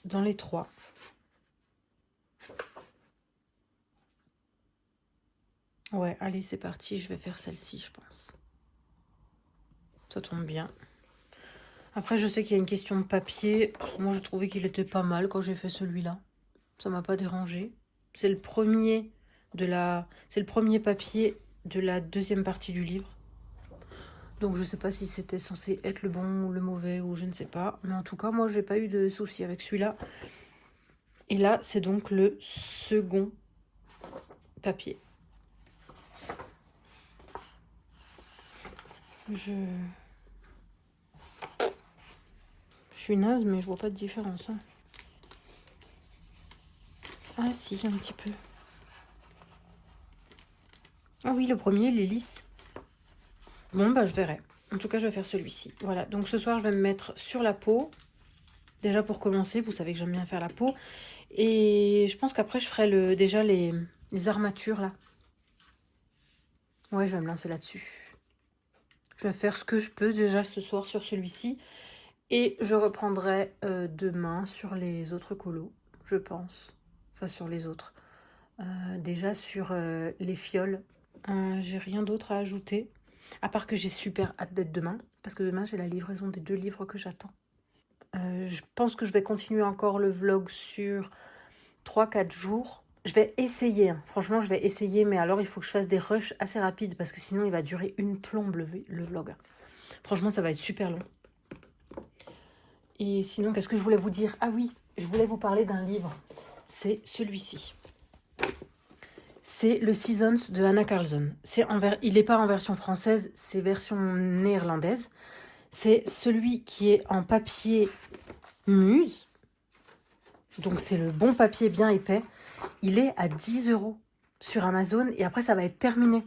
dans les trois. Ouais, allez, c'est parti, je vais faire celle-ci, je pense. Ça tombe bien. Après, je sais qu'il y a une question de papier. Moi, je trouvais qu'il était pas mal quand j'ai fait celui-là. Ça m'a pas dérangé. C'est le premier c'est le premier papier de la deuxième partie du livre. Donc je sais pas si c'était censé être le bon ou le mauvais ou je ne sais pas. Mais en tout cas, moi, j'ai pas eu de soucis avec celui-là. Et là, c'est donc le second papier. Je suis naze, mais je vois pas de différence. Hein. Ah si, un petit peu. Ah oui, le premier, il est lisse. Bon, bah je verrai. En tout cas, je vais faire celui-ci. Voilà, donc ce soir, je vais me mettre sur la peau. Déjà pour commencer, vous savez que j'aime bien faire la peau. Et je pense qu'après, je ferai déjà les armatures, là. Ouais, je vais me lancer là-dessus. Je vais faire ce que je peux déjà ce soir sur celui-ci. Et je reprendrai demain sur les autres colos, je pense. Enfin, sur les autres. Déjà sur les fioles. J'ai rien d'autre à ajouter. À part que j'ai super hâte d'être demain. Parce que demain, j'ai la livraison des 2 livres que j'attends. Je pense que je vais continuer encore le vlog sur 3-4 jours. Je vais essayer, hein. Franchement, je vais essayer, mais alors il faut que je fasse des rushs assez rapides parce que sinon il va durer une plombe le vlog. Franchement, ça va être super long. Et sinon, qu'est-ce que je voulais vous dire? Ah oui, je voulais vous parler d'un livre. C'est celui-ci. C'est le Seasons de Anna Carlson. Il n'est pas en version française, c'est version néerlandaise. C'est celui qui est en papier muse. Donc c'est le bon papier bien épais. Il est à 10 € sur Amazon et après ça va être terminé.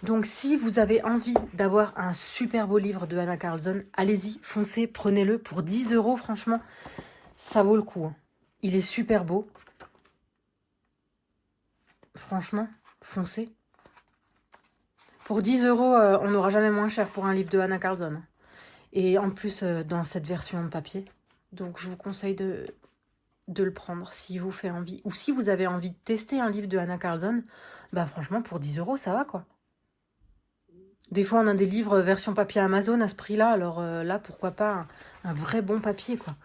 Donc si vous avez envie d'avoir un super beau livre de Anna Carlson, allez-y, foncez, prenez-le pour 10 €. Franchement, ça vaut le coup. Hein. Il est super beau. Franchement, foncez. Pour 10 €, on n'aura jamais moins cher pour un livre de Anna Carlson. Et en plus, dans cette version de papier. Donc je vous conseille de le prendre si vous fait envie. Ou si vous avez envie de tester un livre de Anna Carlson, bah franchement, pour 10 €, ça va quoi. Des fois, on a des livres version papier Amazon à ce prix-là. Alors là, pourquoi pas un vrai bon papier, quoi.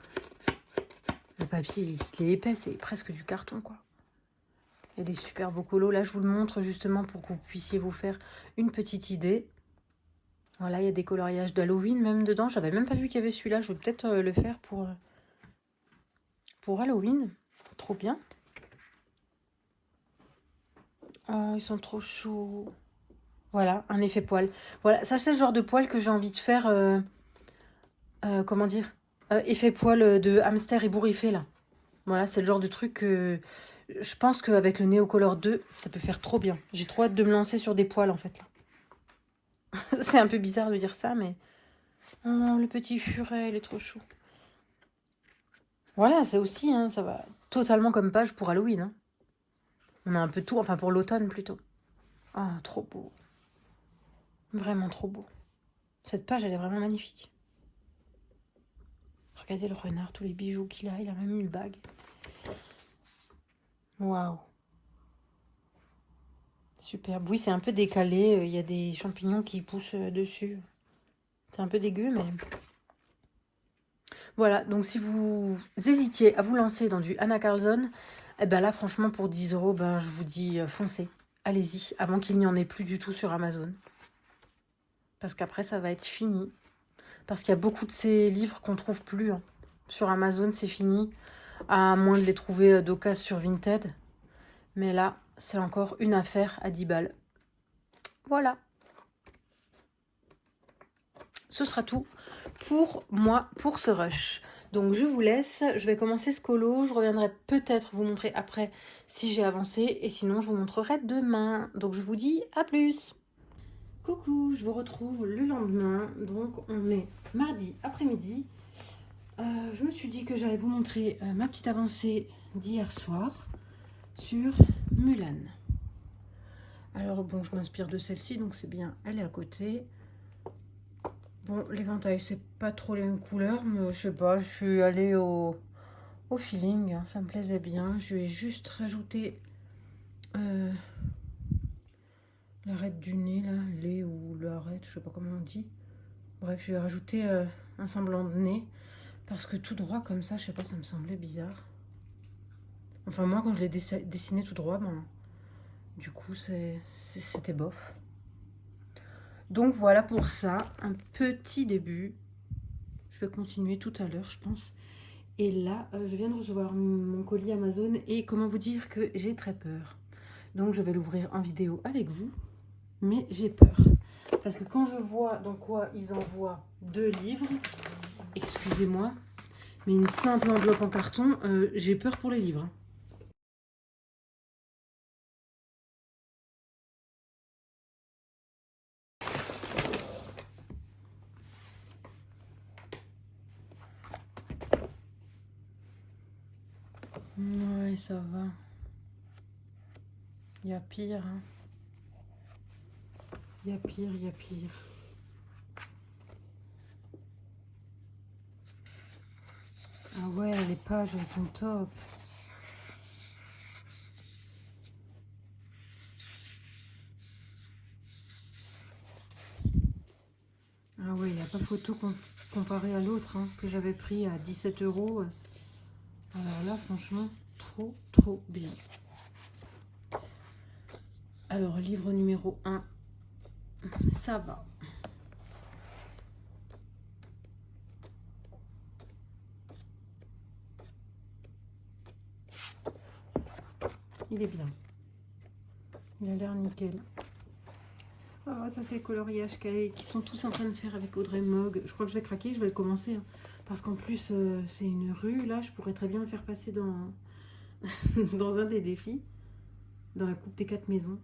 Le papier, il est épais, c'est presque du carton, quoi. Il y a des super beaux colos. Là, je vous le montre justement pour que vous puissiez vous faire une petite idée. Voilà, il y a des coloriages d'Halloween même dedans. J'avais même pas vu qu'il y avait celui-là. Je vais peut-être le faire pour Halloween. Trop bien. Oh, ils sont trop chauds. Voilà, un effet poil. Voilà, ça c'est le genre de poil que j'ai envie de faire, comment dire, effet poil de hamster ébouriffé là. Voilà, c'est le genre de truc que je pense qu'avec le Neocolor 2, ça peut faire trop bien. J'ai trop hâte de me lancer sur des poils en fait là. C'est un peu bizarre de dire ça, mais... Oh, le petit furet, il est trop chou. Voilà, c'est aussi, hein, ça va totalement comme page pour Halloween. Hein. On a un peu tout, enfin pour l'automne plutôt. Ah, trop beau. Vraiment trop beau. Cette page, elle est vraiment magnifique. Regardez le renard, tous les bijoux qu'il a. Il a même une bague. Waouh. Superbe. Oui, c'est un peu décalé. Il y a des champignons qui poussent dessus. C'est un peu dégueu, mais... Voilà, donc si vous hésitiez à vous lancer dans du Anna Carlson, Et ben là, franchement, pour 10 €, ben, je vous dis, foncez. Allez-y, avant qu'il n'y en ait plus du tout sur Amazon. Parce qu'après, ça va être fini. Parce qu'il y a beaucoup de ces livres qu'on trouve plus. Hein. Sur Amazon, c'est fini. À moins de les trouver d'occasion sur Vinted. Mais là, c'est encore une affaire à 10 balles. Voilà. Ce sera tout pour moi, pour ce rush. Donc je vous laisse, je vais commencer ce colo, je reviendrai peut-être vous montrer après si j'ai avancé et sinon je vous montrerai demain. Donc je vous dis à plus. Coucou, je vous retrouve le lendemain, donc on est mardi après-midi. Je me suis dit que j'allais vous montrer ma petite avancée d'hier soir sur Mulan. Alors bon, je m'inspire de celle-ci, donc c'est bien, elle est à côté. Bon, l'éventail, c'est pas trop les mêmes couleurs, mais je sais pas, je suis allée au feeling, hein, ça me plaisait bien. Je vais juste rajouter l'arête du nez, là, lait ou l'arête, je sais pas comment on dit. Bref, je vais rajouter un semblant de nez, parce que tout droit comme ça, je sais pas, ça me semblait bizarre. Enfin, moi, quand je l'ai dessiné tout droit, ben, du coup, c'était bof. Donc voilà pour ça, un petit début. Je vais continuer tout à l'heure, je pense. Et là, je viens de recevoir mon colis Amazon et comment vous dire que j'ai très peur. Donc je vais l'ouvrir en vidéo avec vous, mais j'ai peur. Parce que quand je vois dans quoi ils envoient 2 livres, excusez-moi, mais une simple enveloppe en carton, j'ai peur pour les livres. Ouais, ça va. Il y a pire. Hein. Il y a pire, il y a pire. Ah ouais, les pages, elles sont top. Ah ouais, il n'y a pas photo comparé à l'autre hein, que j'avais pris à 17 €. Alors là, franchement, trop, trop bien. Alors, livre numéro 1, ça va. Il est bien. Il a l'air nickel. Oh, ça, c'est le coloriage qu'ils sont tous en train de faire avec Audrey Mogg. Je crois que je vais craquer, je vais le commencer. Hein, parce qu'en plus, c'est une rue. Là, je pourrais très bien le faire passer dans, dans un des défis. Dans la coupe des 4 maisons.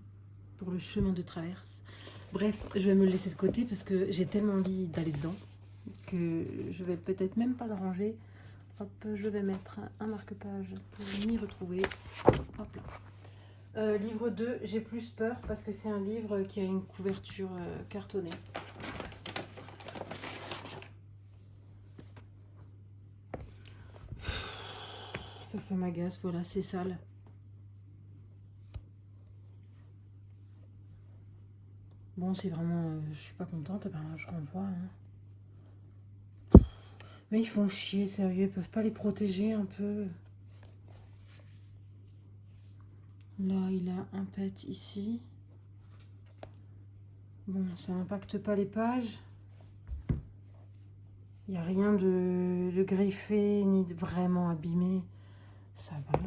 Pour le chemin de traverse. Bref, je vais me le laisser de côté parce que j'ai tellement envie d'aller dedans que je vais peut-être même pas le ranger. Hop, je vais mettre un marque-page pour m'y retrouver. Hop là. Livre 2, j'ai plus peur parce que c'est un livre qui a une couverture cartonnée. Ça m'agace, voilà, c'est sale. Bon, si vraiment je suis pas contente, ben, je renvoie. Hein. Mais ils font chier, sérieux, ils peuvent pas les protéger un peu. Là, il a un pet ici. Bon, ça n'impacte pas les pages. Il n'y a rien de griffé ni de vraiment abîmé. Ça va.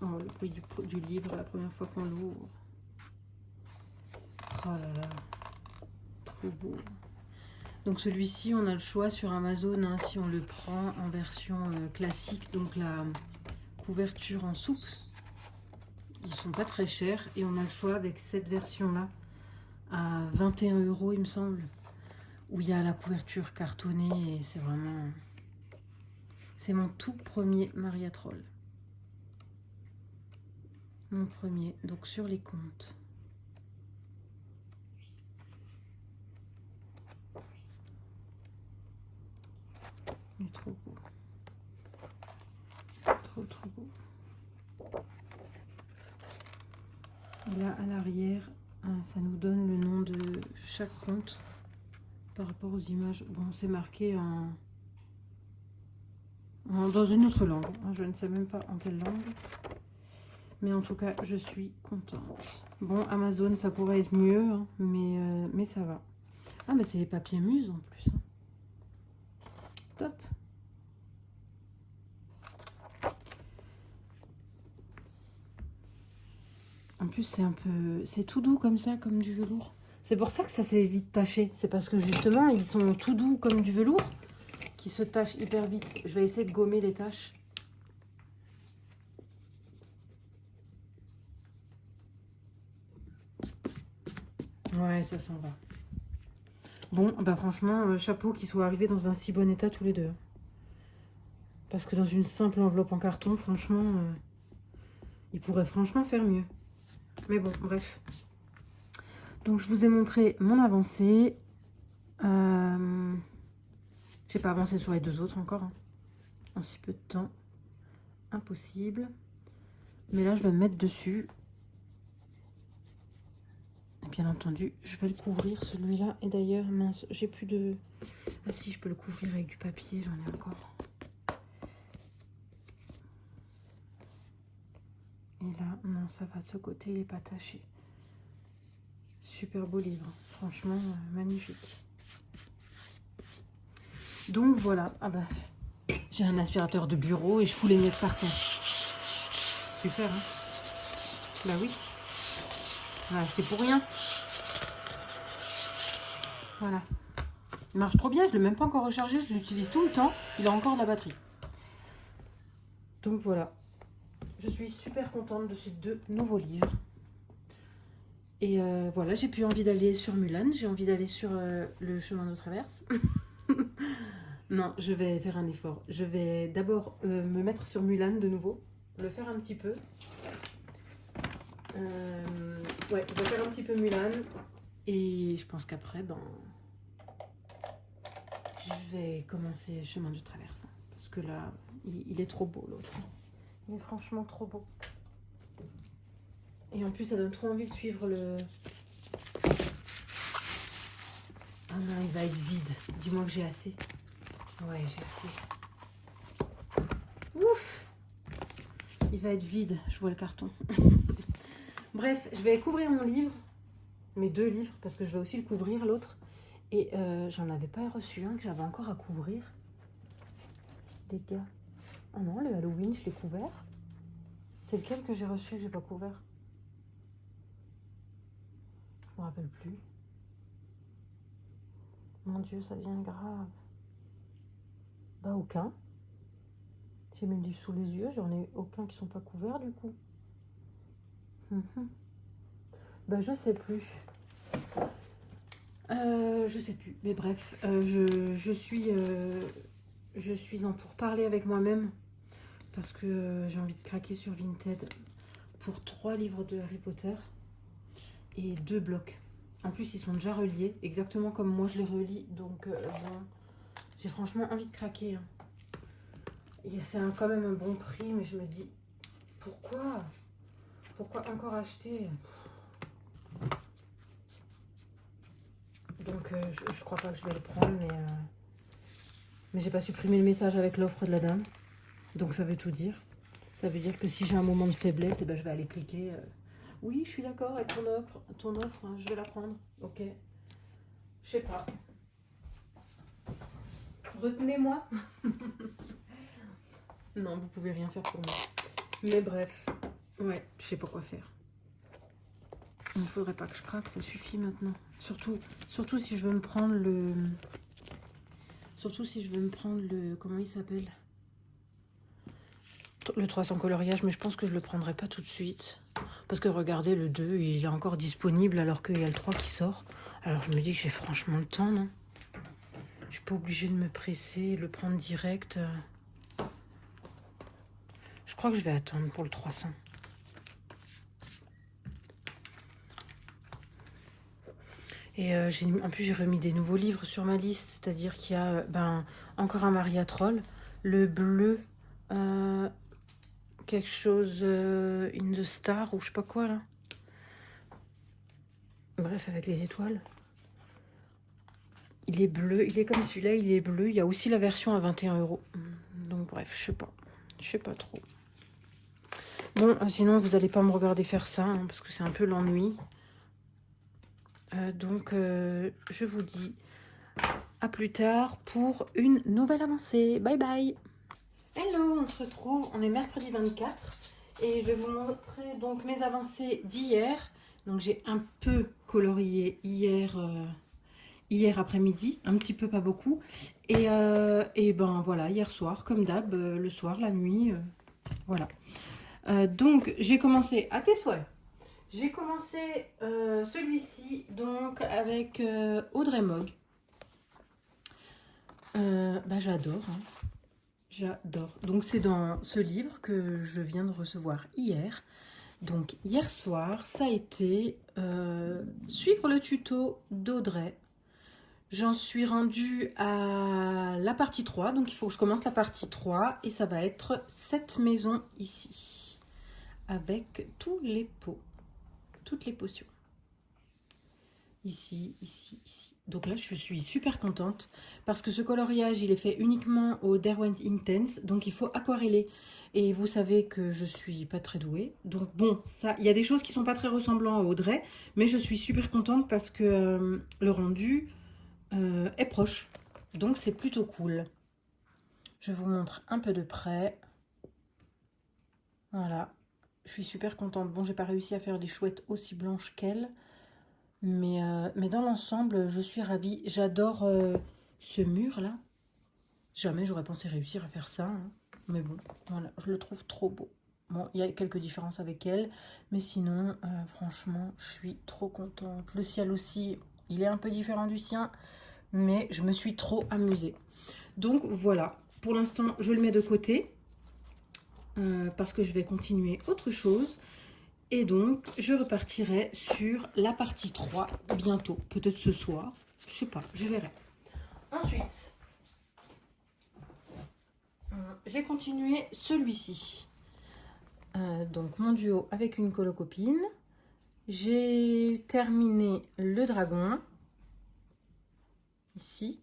Oh, le bruit du livre la première fois qu'on l'ouvre. Oh là là. Trop beau. Donc celui-ci, on a le choix sur Amazon hein, si on le prend en version classique. Donc la couverture en souple. Ils sont pas très chers. Et on a le choix avec cette version-là à 21 € il me semble. Où il y a la couverture cartonnée et c'est vraiment... C'est mon tout premier Maria Troll. Mon premier, donc sur les comptes. Il est trop beau. Trop, trop beau. Et là, à l'arrière, ça nous donne le nom de chaque compte par rapport aux images. Bon, c'est marqué en Dans une autre langue. Je ne sais même pas en quelle langue. Mais en tout cas, je suis contente. Bon, Amazon, ça pourrait être mieux, hein, mais ça va. Ah, mais c'est des papiers Muse en plus. Hein. Top. En plus, c'est un peu... C'est tout doux comme ça, comme du velours. C'est pour ça que ça s'est vite taché. C'est parce que justement, ils sont tout doux comme du velours qui se tachent hyper vite. Je vais essayer de gommer les taches. Ouais, ça s'en va. Bon, bah franchement, chapeau qu'ils soient arrivés dans un si bon état tous les deux. Parce que dans une simple enveloppe en carton, franchement, ils pourraient franchement faire mieux. Mais bon, bref. Donc, je vous ai montré mon avancée. J'ai pas avancé sur les deux autres encore. Hein. En si peu de temps. Impossible. Mais là, je vais me mettre dessus. Et bien entendu, je vais le couvrir, celui-là. Et d'ailleurs, mince, j'ai plus de... Ah si, je peux le couvrir avec du papier, j'en ai encore. Et là, non, ça va de ce côté, il n'est pas taché. Super beau livre, franchement, magnifique. Donc voilà, ah bah, j'ai un aspirateur de bureau et je fous les miettes par terre. Super, hein? Bah oui, on l'a acheté pour rien. Voilà. Il marche trop bien, je ne l'ai même pas encore rechargé, je l'utilise tout le temps. Il a encore de la batterie. Donc voilà. Je suis super contente de ces deux nouveaux livres. Et voilà, j'ai plus envie d'aller sur Mulan, j'ai envie d'aller sur le chemin de traverse. Non, je vais faire un effort. Je vais d'abord me mettre sur Mulan de nouveau, le faire un petit peu. Ouais, je vais faire un petit peu Mulan. Et je pense qu'après, ben, je vais commencer chemin de traverse. Parce que là, il est trop beau l'autre. Il est franchement trop beau. Et en plus, ça donne trop envie de suivre le... Ah non, il va être vide. Dis-moi que j'ai assez. Ouais, j'ai assez. Ouf! Il va être vide. Je vois le carton. Bref, je vais couvrir mon livre. Mes deux livres, parce que je vais aussi le couvrir, l'autre. Et j'en avais pas reçu un que j'avais encore à couvrir. Les gars. Ah non, le Halloween, je l'ai couvert. C'est lequel que j'ai reçu que j'ai pas couvert? Je me rappelle plus. Mon Dieu, ça devient grave. Bah aucun. J'ai mis le livre sous les yeux, j'en ai aucun qui sont pas couverts du coup. Bah je sais plus. Je sais plus. Mais bref, je suis en pourparlers avec moi-même parce que j'ai envie de craquer sur Vinted pour 3 livres de Harry Potter et 2 blocs. En plus, ils sont déjà reliés, exactement comme moi je les relis. Donc, bon, j'ai franchement envie de craquer. Hein. Et c'est quand même un bon prix, mais je me dis, pourquoi encore acheter? Donc, je crois pas que je vais le prendre, mais j'ai pas supprimé le message avec l'offre de la dame. Donc, ça veut tout dire. Ça veut dire que si j'ai un moment de faiblesse, eh ben, je vais aller cliquer. Oui, je suis d'accord avec ton offre, hein, je vais la prendre. Ok. Je sais pas. Retenez-moi. Non, vous pouvez rien faire pour moi. Mais bref, ouais, je sais pas quoi faire. Il ne faudrait pas que je craque, ça suffit maintenant. Surtout si je veux me prendre le... Surtout si je veux me prendre le... Comment il s'appelle? Le 300 coloriage, mais je pense que je le prendrai pas tout de suite. Parce que regardez, le 2, il est encore disponible alors qu'il y a le 3 qui sort. Alors je me dis que j'ai franchement le temps, non? Je suis pas obligée de me presser, le prendre direct. Je crois que je vais attendre pour le 300. Et en plus, j'ai remis des nouveaux livres sur ma liste. C'est-à-dire qu'il y a encore un Maria Troll. Le bleu, quelque chose in the star ou je sais pas quoi là. Bref, avec les étoiles. Il est bleu, il est comme celui-là, il est bleu. Il y a aussi la version à 21 €. Donc bref, je sais pas trop. Bon, sinon vous allez pas me regarder faire ça, hein, parce que c'est un peu l'ennui. Donc je vous dis à plus tard pour une nouvelle avancée. Bye bye. Hello, on se retrouve, on est mercredi 24 et je vais vous montrer donc mes avancées d'hier. Donc j'ai un peu colorié hier après-midi, un petit peu, pas beaucoup. Et ben voilà, hier soir, comme d'hab, le soir, la nuit, voilà. Donc j'ai commencé à tes souhaits. J'ai commencé celui-ci donc avec Audrey Mogg. Bah, j'adore, hein. J'adore. Donc c'est dans ce livre que je viens de recevoir hier. Donc hier soir, ça a été suivre le tuto d'Audrey. J'en suis rendue à la partie 3, donc il faut que je commence la partie 3 et ça va être cette maison ici, avec tous les pots, toutes les potions. Ici, ici, ici. Donc là, je suis super contente parce que ce coloriage, il est fait uniquement au Derwent Intense, donc il faut aquareller. Et vous savez que je suis pas très douée. Donc bon, ça, il y a des choses qui sont pas très ressemblantes à Audrey, mais je suis super contente parce que le rendu est proche. Donc c'est plutôt cool. Je vous montre un peu de près. Voilà. Je suis super contente. Bon, j'ai pas réussi à faire des chouettes aussi blanches qu'elle. Mais dans l'ensemble, je suis ravie. J'adore ce mur-là. Jamais j'aurais pensé réussir à faire ça, hein. Mais bon, voilà, je le trouve trop beau. Bon, il y a quelques différences avec elle. Mais sinon, franchement, je suis trop contente. Le ciel aussi, il est un peu différent du sien. Mais je me suis trop amusée. Donc voilà, pour l'instant, je le mets de côté. Parce que je vais continuer autre chose. Et donc, je repartirai sur la partie 3 bientôt. Peut-être ce soir. Je sais pas, je verrai. Ensuite, j'ai continué celui-ci. Donc, mon duo avec une colocopine. J'ai terminé le dragon. Ici.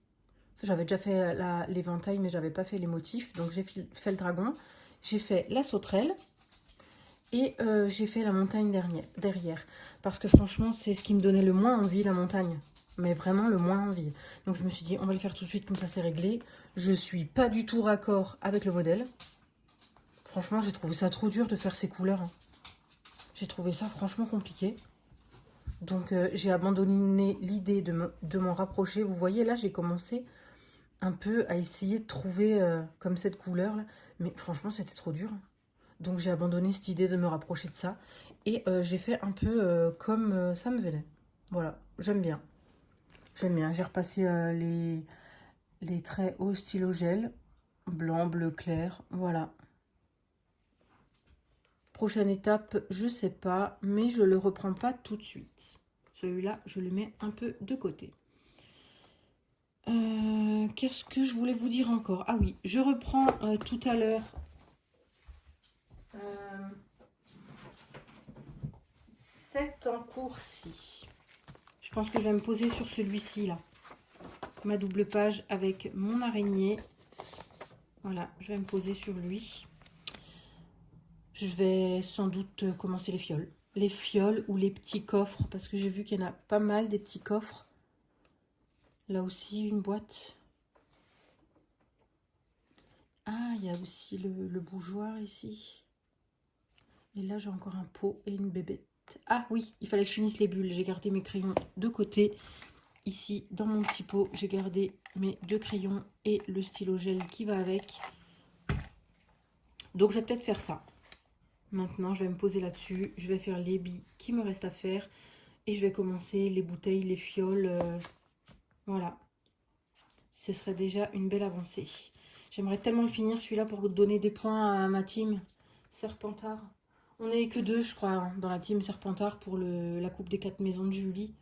J'avais déjà fait l'éventail, mais j'avais pas fait les motifs. Donc, j'ai fait le dragon. J'ai fait la sauterelle. Et j'ai fait la montagne derrière. Parce que franchement, c'est ce qui me donnait le moins envie, la montagne. Mais vraiment le moins envie. Donc je me suis dit, on va le faire tout de suite, comme ça c'est réglé. Je suis pas du tout raccord avec le modèle. Franchement, j'ai trouvé ça trop dur de faire ces couleurs, hein. J'ai trouvé ça franchement compliqué. Donc j'ai abandonné l'idée de m'en rapprocher. Vous voyez, là, j'ai commencé un peu à essayer de trouver comme cette couleur-là. Mais franchement, c'était trop dur. Donc j'ai abandonné cette idée de me rapprocher de ça. Et j'ai fait un peu comme ça me venait. Voilà, j'aime bien. J'aime bien. J'ai repassé les traits au stylo gel. Blanc, bleu clair. Voilà. Prochaine étape, je sais pas. Mais je le reprends pas tout de suite. Celui-là, je le mets un peu de côté. Qu'est-ce que je voulais vous dire encore? Ah oui, je reprends tout à l'heure... cet en cours-ci. Je pense que je vais me poser sur celui-ci là. Ma double page avec mon araignée. Voilà, je vais me poser sur lui. Je vais sans doute commencer les fioles. Les fioles ou les petits coffres, parce que j'ai vu qu'il y en a pas mal des petits coffres. Là aussi, une boîte. Ah, il y a aussi le bougeoir ici. Et là, j'ai encore un pot et une bébête. Ah oui, il fallait que je finisse les bulles. J'ai gardé mes crayons de côté. Ici, dans mon petit pot, j'ai gardé mes 2 crayons et le stylo gel qui va avec. Donc, je vais peut-être faire ça. Maintenant, je vais me poser là-dessus. Je vais faire les billes qui me restent à faire. Et je vais commencer les bouteilles, les fioles. Voilà. Ce serait déjà une belle avancée. J'aimerais tellement le finir, celui-là, pour donner des points à ma team Serpentard. On n'est que 2, je crois, hein, dans la team Serpentard pour la coupe des 4 maisons de Julie.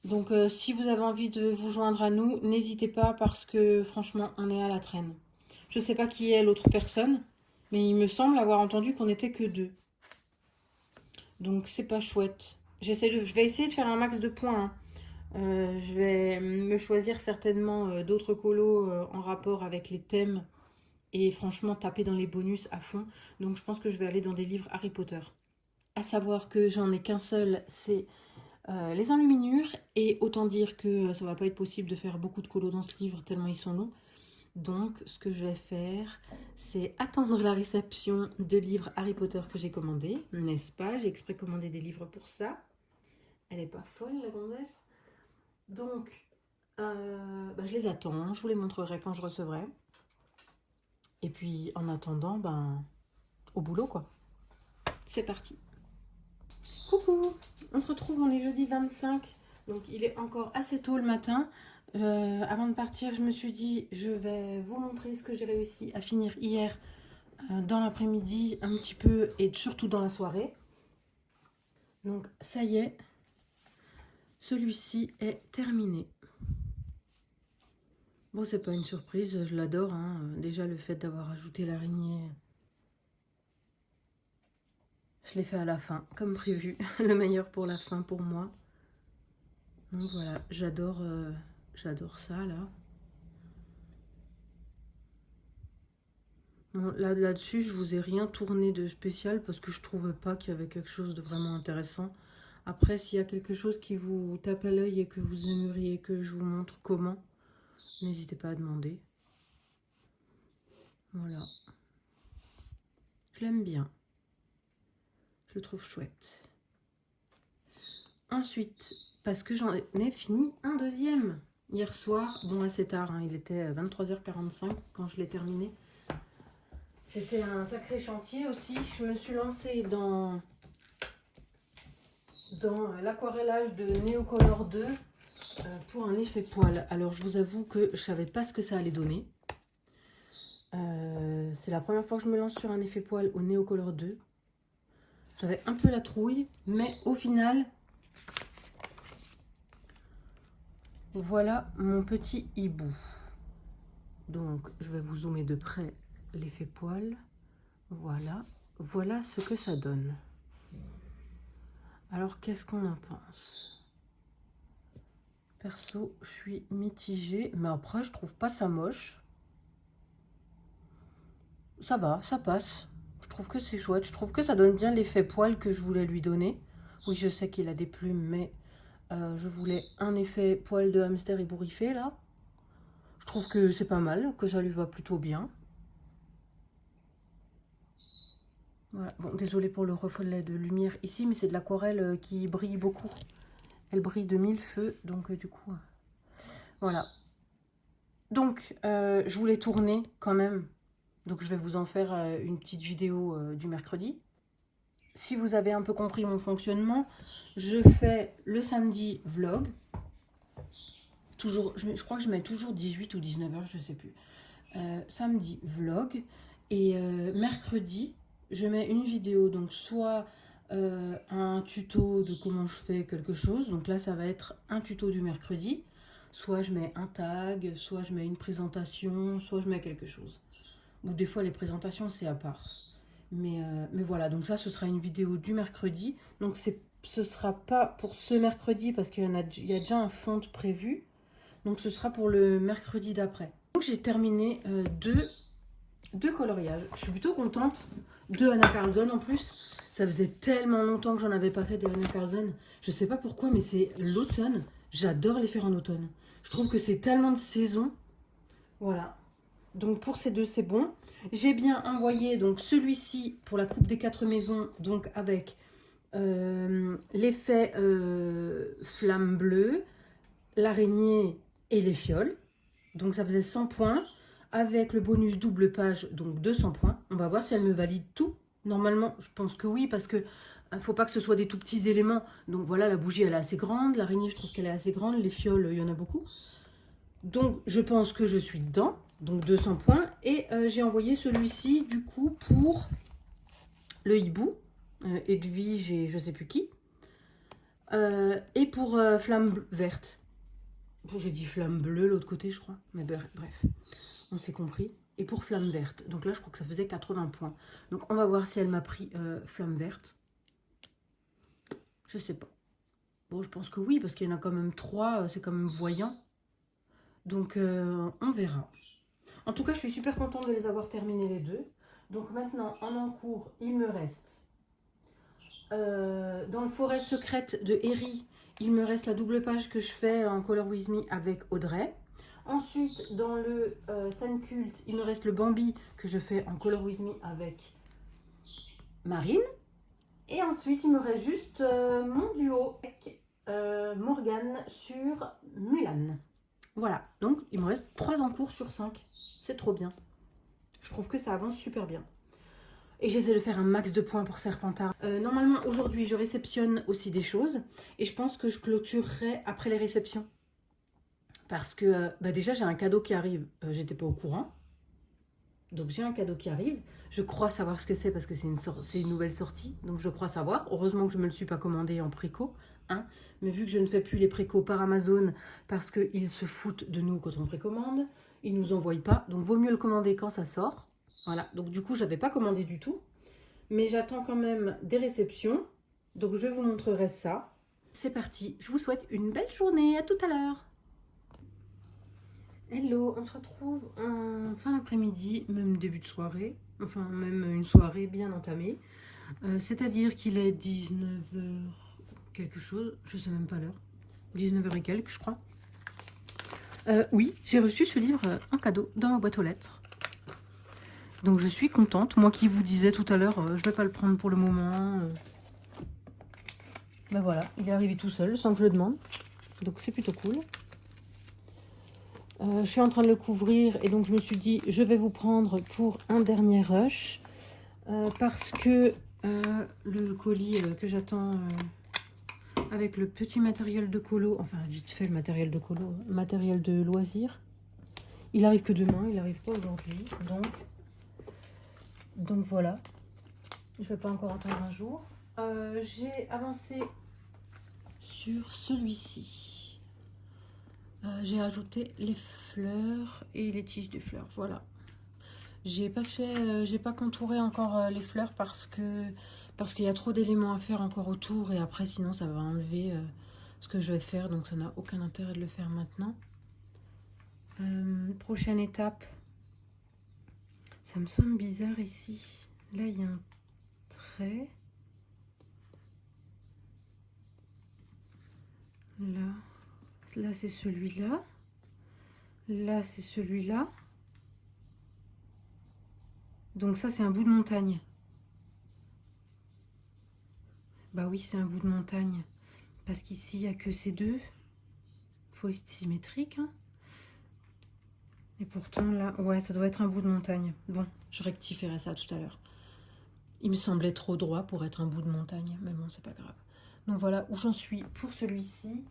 Donc, si vous avez envie de vous joindre à nous, n'hésitez pas parce que, franchement, on est à la traîne. Je ne sais pas qui est l'autre personne, mais il me semble avoir entendu qu'on n'était que 2. Donc, c'est pas chouette. Je vais essayer de faire un max de points, hein. Je vais me choisir certainement d'autres colos en rapport avec les thèmes et franchement taper dans les bonus à fond. Donc je pense que je vais aller dans des livres Harry Potter. À savoir que j'en ai qu'un seul, c'est les enluminures. Et autant dire que ça va pas être possible de faire beaucoup de colos dans ce livre tellement ils sont longs. Donc ce que je vais faire, c'est attendre la réception de livres Harry Potter que j'ai commandés. N'est-ce pas? J'ai exprès commandé des livres pour ça. Elle est pas folle la gonzesse. Donc je les attends, je vous les montrerai quand je recevrai. Et puis en attendant, au boulot quoi. C'est parti. Coucou, on se retrouve, on est jeudi 25, donc il est encore assez tôt le matin. Avant de partir, je me suis dit, je vais vous montrer ce que j'ai réussi à finir hier dans l'après-midi un petit peu et surtout dans la soirée. Donc ça y est, celui-ci est terminé. Bon, c'est pas une surprise, je l'adore, hein. Déjà le fait d'avoir ajouté l'araignée, je l'ai fait à la fin, comme prévu. Le meilleur pour la fin pour moi. Donc voilà, j'adore ça là. Bon, là-dessus, je vous ai rien tourné de spécial parce que je trouvais pas qu'il y avait quelque chose de vraiment intéressant. Après, s'il y a quelque chose qui vous tape à l'œil et que vous aimeriez que je vous montre comment, n'hésitez pas à demander. Voilà. Je l'aime bien. Je le trouve chouette. Ensuite, parce que j'en ai fini un deuxième hier soir. Bon, assez tard, hein, il était 23h45 quand je l'ai terminé. C'était un sacré chantier aussi. Je me suis lancée dans l'aquarellage de Neocolor 2 pour un effet poil. Alors, je vous avoue que je ne savais pas ce que ça allait donner. C'est la première fois que je me lance sur un effet poil au Neocolor 2. J'avais un peu la trouille, mais au final, voilà mon petit hibou. Donc, je vais vous zoomer de près l'effet poil. Voilà. Voilà ce que ça donne. Alors, qu'est-ce qu'on en pense? Perso, je suis mitigée, mais après, je trouve pas ça moche. Ça va, ça passe. Je trouve que c'est chouette. Je trouve que ça donne bien l'effet poil que je voulais lui donner. Oui, je sais qu'il a des plumes, mais je voulais un effet poil de hamster ébouriffé, là. Je trouve que c'est pas mal, que ça lui va plutôt bien. Voilà. Bon, désolée pour le reflet de lumière ici, mais c'est de l'aquarelle qui brille beaucoup. Elle brille de mille feux, donc du coup... voilà. Donc, je voulais tourner quand même. Donc, je vais vous en faire une petite vidéo du mercredi. Si vous avez un peu compris mon fonctionnement, je fais le samedi vlog. Toujours, je crois que je mets toujours 18 ou 19h, je ne sais plus. Samedi vlog. Et mercredi, je mets une vidéo. Donc, soit un tuto de comment je fais quelque chose. Donc là, ça va être un tuto du mercredi. Soit je mets un tag, soit je mets une présentation, soit je mets quelque chose. Ou des fois, les présentations, c'est à part. Mais voilà, donc ça, ce sera une vidéo du mercredi. Donc ce sera pas pour ce mercredi parce qu'il y a déjà un fond prévu. Donc ce sera pour le mercredi d'après. Donc j'ai terminé deux coloriages. Je suis plutôt contente de Anna Carlson en plus. Ça faisait tellement longtemps que j'en avais pas fait des Anna Carlson. Je sais pas pourquoi, mais c'est l'automne. J'adore les faire en automne. Je trouve que c'est tellement de saison. Voilà. Donc pour ces deux, c'est bon. J'ai bien envoyé donc celui-ci pour la coupe des 4 maisons, donc avec l'effet flamme bleue, l'araignée et les fioles. Donc ça faisait 100 points. Avec le bonus double page, donc 200 points. On va voir si elle me valide tout. Normalement, je pense que oui, parce que ne faut pas que ce soit des tout petits éléments. Donc voilà, la bougie, elle est assez grande. L'araignée, je trouve qu'elle est assez grande. Les fioles, il y en a beaucoup. Donc je pense que je suis dedans. Donc 200 points. Et j'ai envoyé celui-ci, du coup, pour le hibou. Edwige et je sais plus qui. Et pour flamme verte. Bon, j'ai dit flamme bleue l'autre côté, je crois. Mais bref, on s'est compris. Et pour flamme verte. Donc là, je crois que ça faisait 80 points. Donc on va voir si elle m'a pris flamme verte. Je sais pas. Bon, je pense que oui, parce qu'il y en a quand même 3, c'est quand même voyant. Donc, on verra. En tout cas, je suis super contente de les avoir terminés les 2. Donc maintenant, en encours, il me reste... dans le Forêt secrète de Harry, il me reste la double page que je fais en Color With Me avec Audrey. Ensuite, dans le Scène Culte, il me reste le Bambi que je fais en Color With Me avec Marine. Et ensuite, il me reste juste mon duo avec Morgane sur Mulan. Voilà, donc il me reste 3 en cours sur 5. C'est trop bien. Je trouve que ça avance super bien. Et j'essaie de faire un max de points pour Serpentard. Normalement, aujourd'hui, je réceptionne aussi des choses. Et je pense que je clôturerai après les réceptions. Parce que déjà, j'ai un cadeau qui arrive. J'étais pas au courant. Donc, j'ai un cadeau qui arrive. Je crois savoir ce que c'est parce que c'est une nouvelle sortie. Donc, je crois savoir. Heureusement que je ne me le suis pas commandé en préco. Hein. Mais vu que je ne fais plus les précos par Amazon parce qu'ils se foutent de nous quand on précommande, ils ne nous envoient pas. Donc, vaut mieux le commander quand ça sort. Voilà, donc du coup, je n'avais pas commandé du tout. Mais j'attends quand même des réceptions. Donc, je vous montrerai ça. C'est parti. Je vous souhaite une belle journée. À tout à l'heure. Hello, on se retrouve en fin d'après-midi, même début de soirée. Enfin, même une soirée bien entamée. C'est-à-dire qu'il est 19h quelque chose. Je sais même pas l'heure. 19h et quelques, je crois. Oui, j'ai reçu ce livre en cadeau dans ma boîte aux lettres. Donc je suis contente. Moi qui vous disais tout à l'heure, je vais pas le prendre pour le moment. Ben voilà, il est arrivé tout seul, sans que je le demande. Donc c'est plutôt cool. Je suis en train de le couvrir et donc je me suis dit, je vais vous prendre pour un dernier rush. Parce que le colis que j'attends avec le petit matériel de colo, enfin vite fait le matériel de colo, matériel de loisir, il arrive que demain, il n'arrive pas aujourd'hui. Donc voilà, je ne vais pas encore attendre un jour. J'ai avancé sur celui-ci. J'ai ajouté les fleurs et les tiges de fleurs, voilà. J'ai pas contouré encore les fleurs parce qu'il y a trop d'éléments à faire encore autour et après sinon ça va enlever ce que je vais faire, donc ça n'a aucun intérêt de le faire maintenant. Prochaine étape, ça me semble bizarre ici. Là il y a un trait. Là c'est celui-là. Là c'est celui-là. Donc ça c'est un bout de montagne. Bah oui, c'est un bout de montagne. Parce qu'ici, il n'y a que ces deux. Faut être symétrique. Hein. Et pourtant, là, ouais, ça doit être un bout de montagne. Bon, je rectifierai ça tout à l'heure. Il me semblait trop droit pour être un bout de montagne. Mais bon, c'est pas grave. Donc voilà où j'en suis pour celui-ci.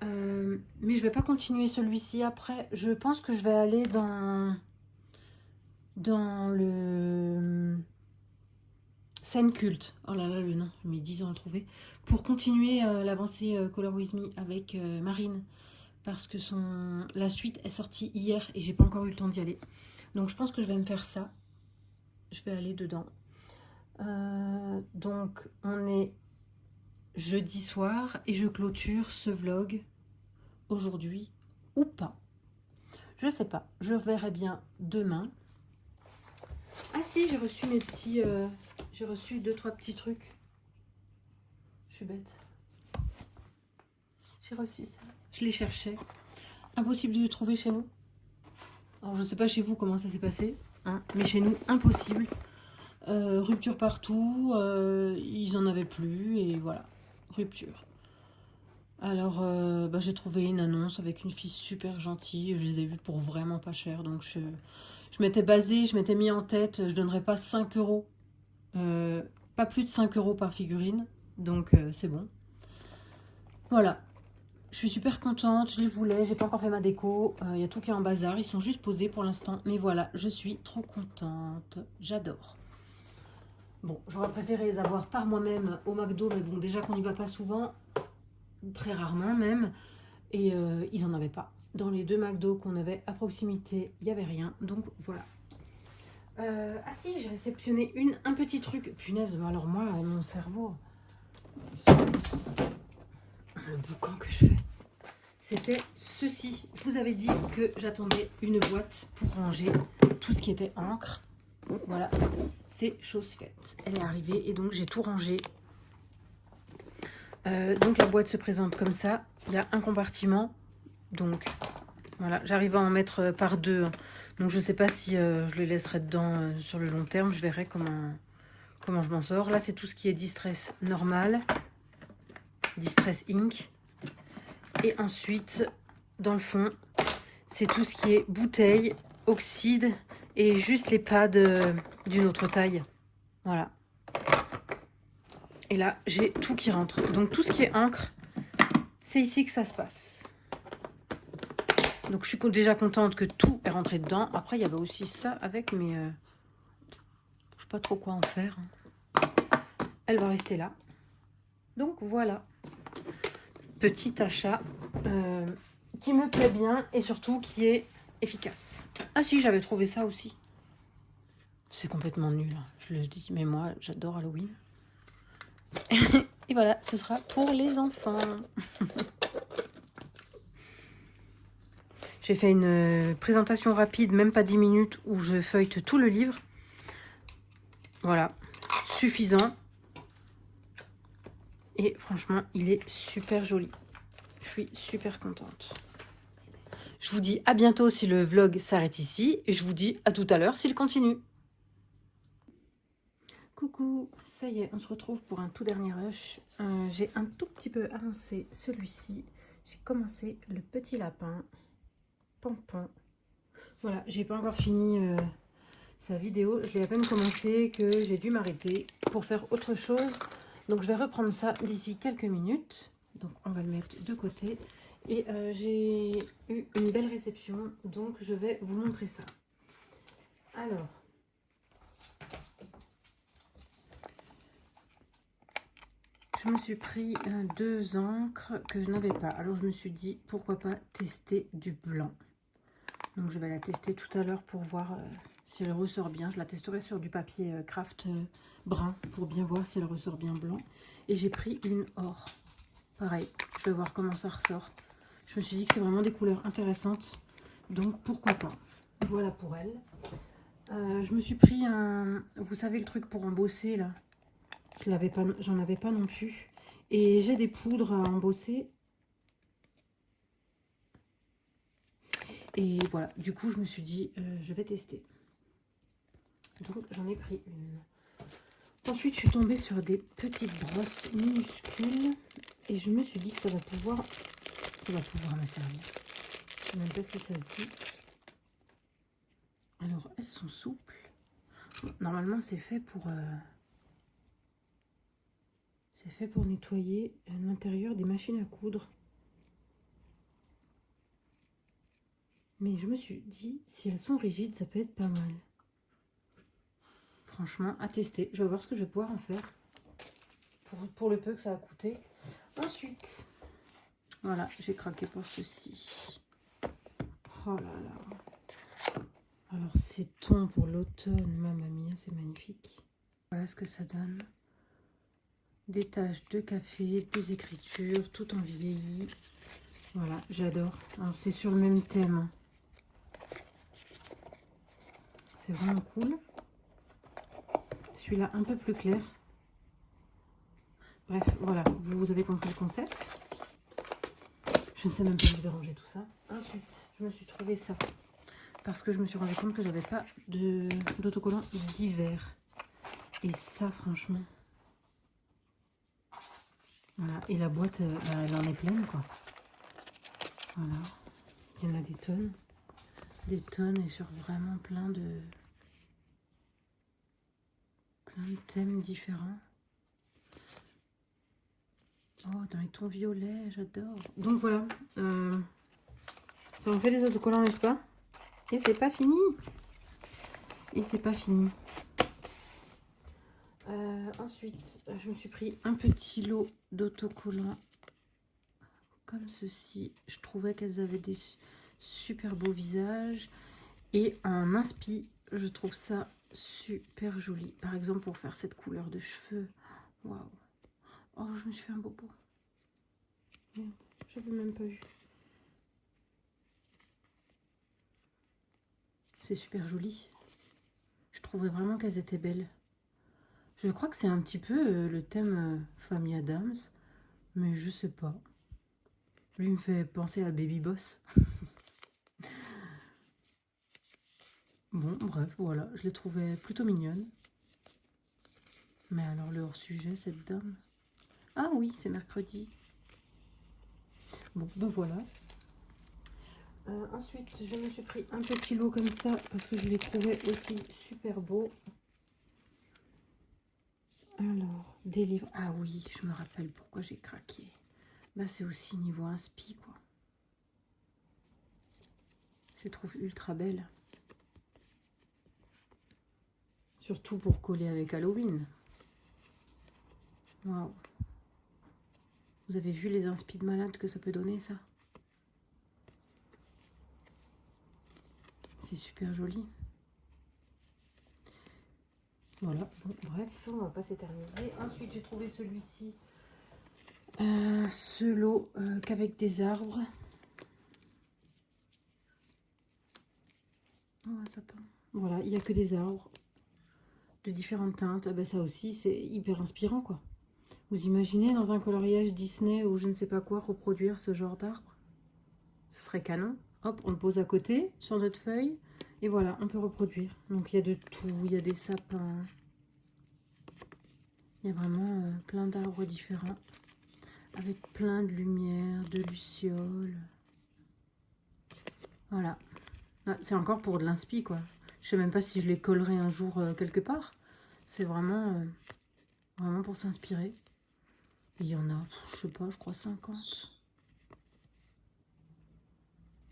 Mais je vais pas continuer celui-ci après. Je pense que je vais aller dans le... Scène Culte. Oh là là, le nom, j'ai mis 10 ans à le trouver. Pour continuer l'avancée Color With Me avec Marine. Parce que la suite est sortie hier et j'ai pas encore eu le temps d'y aller. Donc je pense que je vais me faire ça. Je vais aller dedans. Donc on est jeudi soir et je clôture ce vlog aujourd'hui ou pas. Je sais pas. Je verrai bien demain. Ah si, j'ai reçu mes petits... j'ai reçu 2-3 petits trucs. Je suis bête. J'ai reçu ça. Je les cherchais. Impossible de les trouver chez nous. Alors, je sais pas chez vous comment ça s'est passé. Hein, mais chez nous, impossible. Rupture partout. Ils en avaient plus. Et voilà. Rupture. Alors, j'ai trouvé une annonce avec une fille super gentille. Je les ai vues pour vraiment pas cher. Donc, je m'étais basée, je m'étais mis en tête. Je donnerais pas 5 euros. Pas plus de 5 euros par figurine. Donc, c'est bon. Voilà. Je suis super contente, je les voulais, j'ai pas encore fait ma déco, il y a tout qui est en bazar, ils sont juste posés pour l'instant, mais voilà, je suis trop contente, j'adore. Bon, j'aurais préféré les avoir par moi-même au McDo, mais bon, déjà qu'on n'y va pas souvent, très rarement même, et ils en avaient pas. Dans les 2 McDo qu'on avait à proximité, il n'y avait rien, donc voilà. Ah si, j'ai réceptionné un petit truc, punaise, alors moi, mon cerveau... le boucan que je fais. C'était ceci. Je vous avais dit que j'attendais une boîte pour ranger tout ce qui était encre. Voilà, c'est chose faite. Elle est arrivée et donc j'ai tout rangé. Donc la boîte se présente comme ça. Il y a un compartiment. Donc voilà, j'arrive à en mettre par deux. Donc je ne sais pas si je les laisserai dedans sur le long terme. Je verrai comment je m'en sors. Là, c'est tout ce qui est Distress normal. Distress Ink. Et ensuite, dans le fond, c'est tout ce qui est bouteille, oxyde et juste les pads d'une autre taille. Voilà. Et là, j'ai tout qui rentre. Donc tout ce qui est encre, c'est ici que ça se passe. Donc je suis déjà contente que tout est rentré dedans. Après, il y avait aussi ça avec, mais je sais pas trop quoi en faire. Elle va rester là. Donc voilà. Petit achat qui me plaît bien et surtout qui est efficace. Ah si, j'avais trouvé ça aussi. C'est complètement nul, je le dis, mais moi, j'adore Halloween. Et voilà, ce sera pour les enfants. J'ai fait une présentation rapide, même pas 10 minutes, où je feuillete tout le livre. Voilà, suffisant. Et franchement, il est super joli. Je suis super contente. Je vous dis à bientôt si le vlog s'arrête ici. Et je vous dis à tout à l'heure s'il continue. Coucou, ça y est, on se retrouve pour un tout dernier rush. J'ai un tout petit peu avancé celui-ci. J'ai commencé le petit lapin. Pompon. Voilà, j'ai pas encore fini sa vidéo. Je l'ai à peine commencé que j'ai dû m'arrêter pour faire autre chose. Donc je vais reprendre ça d'ici quelques minutes. Donc on va le mettre de côté. Et j'ai eu une belle réception. Donc je vais vous montrer ça. Alors. Je me suis pris 2 encres que je n'avais pas. Alors je me suis dit pourquoi pas tester du blanc. Donc je vais la tester tout à l'heure pour voir si elle ressort bien. Je la testerai sur du papier craft brun pour bien voir si elle ressort bien blanc. Et j'ai pris une or. Pareil, je vais voir comment ça ressort. Je me suis dit que c'est vraiment des couleurs intéressantes. Donc pourquoi pas. Voilà pour elle. Je me suis pris un... Vous savez le truc pour embosser là? J'en avais pas non plus. Et j'ai des poudres à embosser. Et voilà, du coup, je me suis dit, je vais tester. Donc, j'en ai pris une. Ensuite, je suis tombée sur des petites brosses minuscules. Et je me suis dit que ça va pouvoir me servir. Je ne sais même pas si ça se dit. Alors, elles sont souples. Normalement, c'est fait pour... C'est fait pour nettoyer l'intérieur des machines à coudre. Mais je me suis dit, si elles sont rigides, ça peut être pas mal. Franchement, à tester. Je vais voir ce que je vais pouvoir en faire. Pour le peu que ça a coûté. Ensuite, voilà, j'ai craqué pour ceci. Oh là là. Alors, c'est ton pour l'automne. Mamma mia, c'est magnifique. Voilà ce que ça donne. Des taches de café, des écritures, tout en vieilli. Voilà, j'adore. Alors, c'est sur le même thème. C'est vraiment cool. Celui-là, un peu plus clair. Bref, voilà, vous avez compris le concept. Je ne sais même pas où je vais ranger tout ça. Ensuite, je me suis trouvé ça. Parce que je me suis rendu compte que j'avais pas d'autocollant d'hiver. Et ça, franchement... Voilà, et la boîte, elle en est pleine, quoi. Voilà, il y en a des tonnes. Des tonnes et sur vraiment plein de thèmes différents. Oh, dans les tons violets, j'adore. Donc voilà, ça en fait des autocollants, n'est-ce pas? Et c'est pas fini. Et c'est pas fini. Ensuite, je me suis pris un petit lot d'autocollants comme ceci. Je trouvais qu'elles avaient des super beaux visages. Et en inspi, je trouve ça super joli. Par exemple, pour faire cette couleur de cheveux. Waouh. Oh, je me suis fait un bobo. J'avais même pas vu. C'est super joli. Je trouvais vraiment qu'elles étaient belles. Je crois que c'est un petit peu le thème Famille Adams, mais je sais pas. Lui me fait penser à Baby Boss. Bon, bref, voilà, je l'ai trouvée plutôt mignonne. Mais alors le hors-sujet, cette dame. Ah oui, c'est mercredi. Bon, ben voilà. Ensuite, je me suis pris un petit lot comme ça parce que je l'ai trouvé aussi super beau. Alors, des livres. Ah oui, je me rappelle pourquoi j'ai craqué. Bah, c'est aussi niveau inspi, quoi. Je les trouve ultra belle. Surtout pour coller avec Halloween. Waouh. Vous avez vu les inspi de malade que ça peut donner, ça? C'est super joli. Voilà, bon, bref, on va pas s'éterniser. Ensuite, j'ai trouvé celui-ci. Ce lot qu'avec des arbres. Oh, un sapin. Voilà, il n'y a que des arbres de différentes teintes. Ah ben, ça aussi, c'est hyper inspirant, quoi. Vous imaginez dans un coloriage Disney ou je ne sais pas quoi reproduire ce genre d'arbre? Ce serait canon. Hop, on le pose à côté sur notre feuille. Et voilà, on peut reproduire. Donc il y a de tout, il y a des sapins. Il y a vraiment plein d'arbres différents. Avec plein de lumière, de lucioles. Voilà. C'est encore pour de l'inspi, quoi. Je sais même pas si je les collerai un jour quelque part. C'est vraiment, vraiment pour s'inspirer. Il y en a, je sais pas, je crois 50.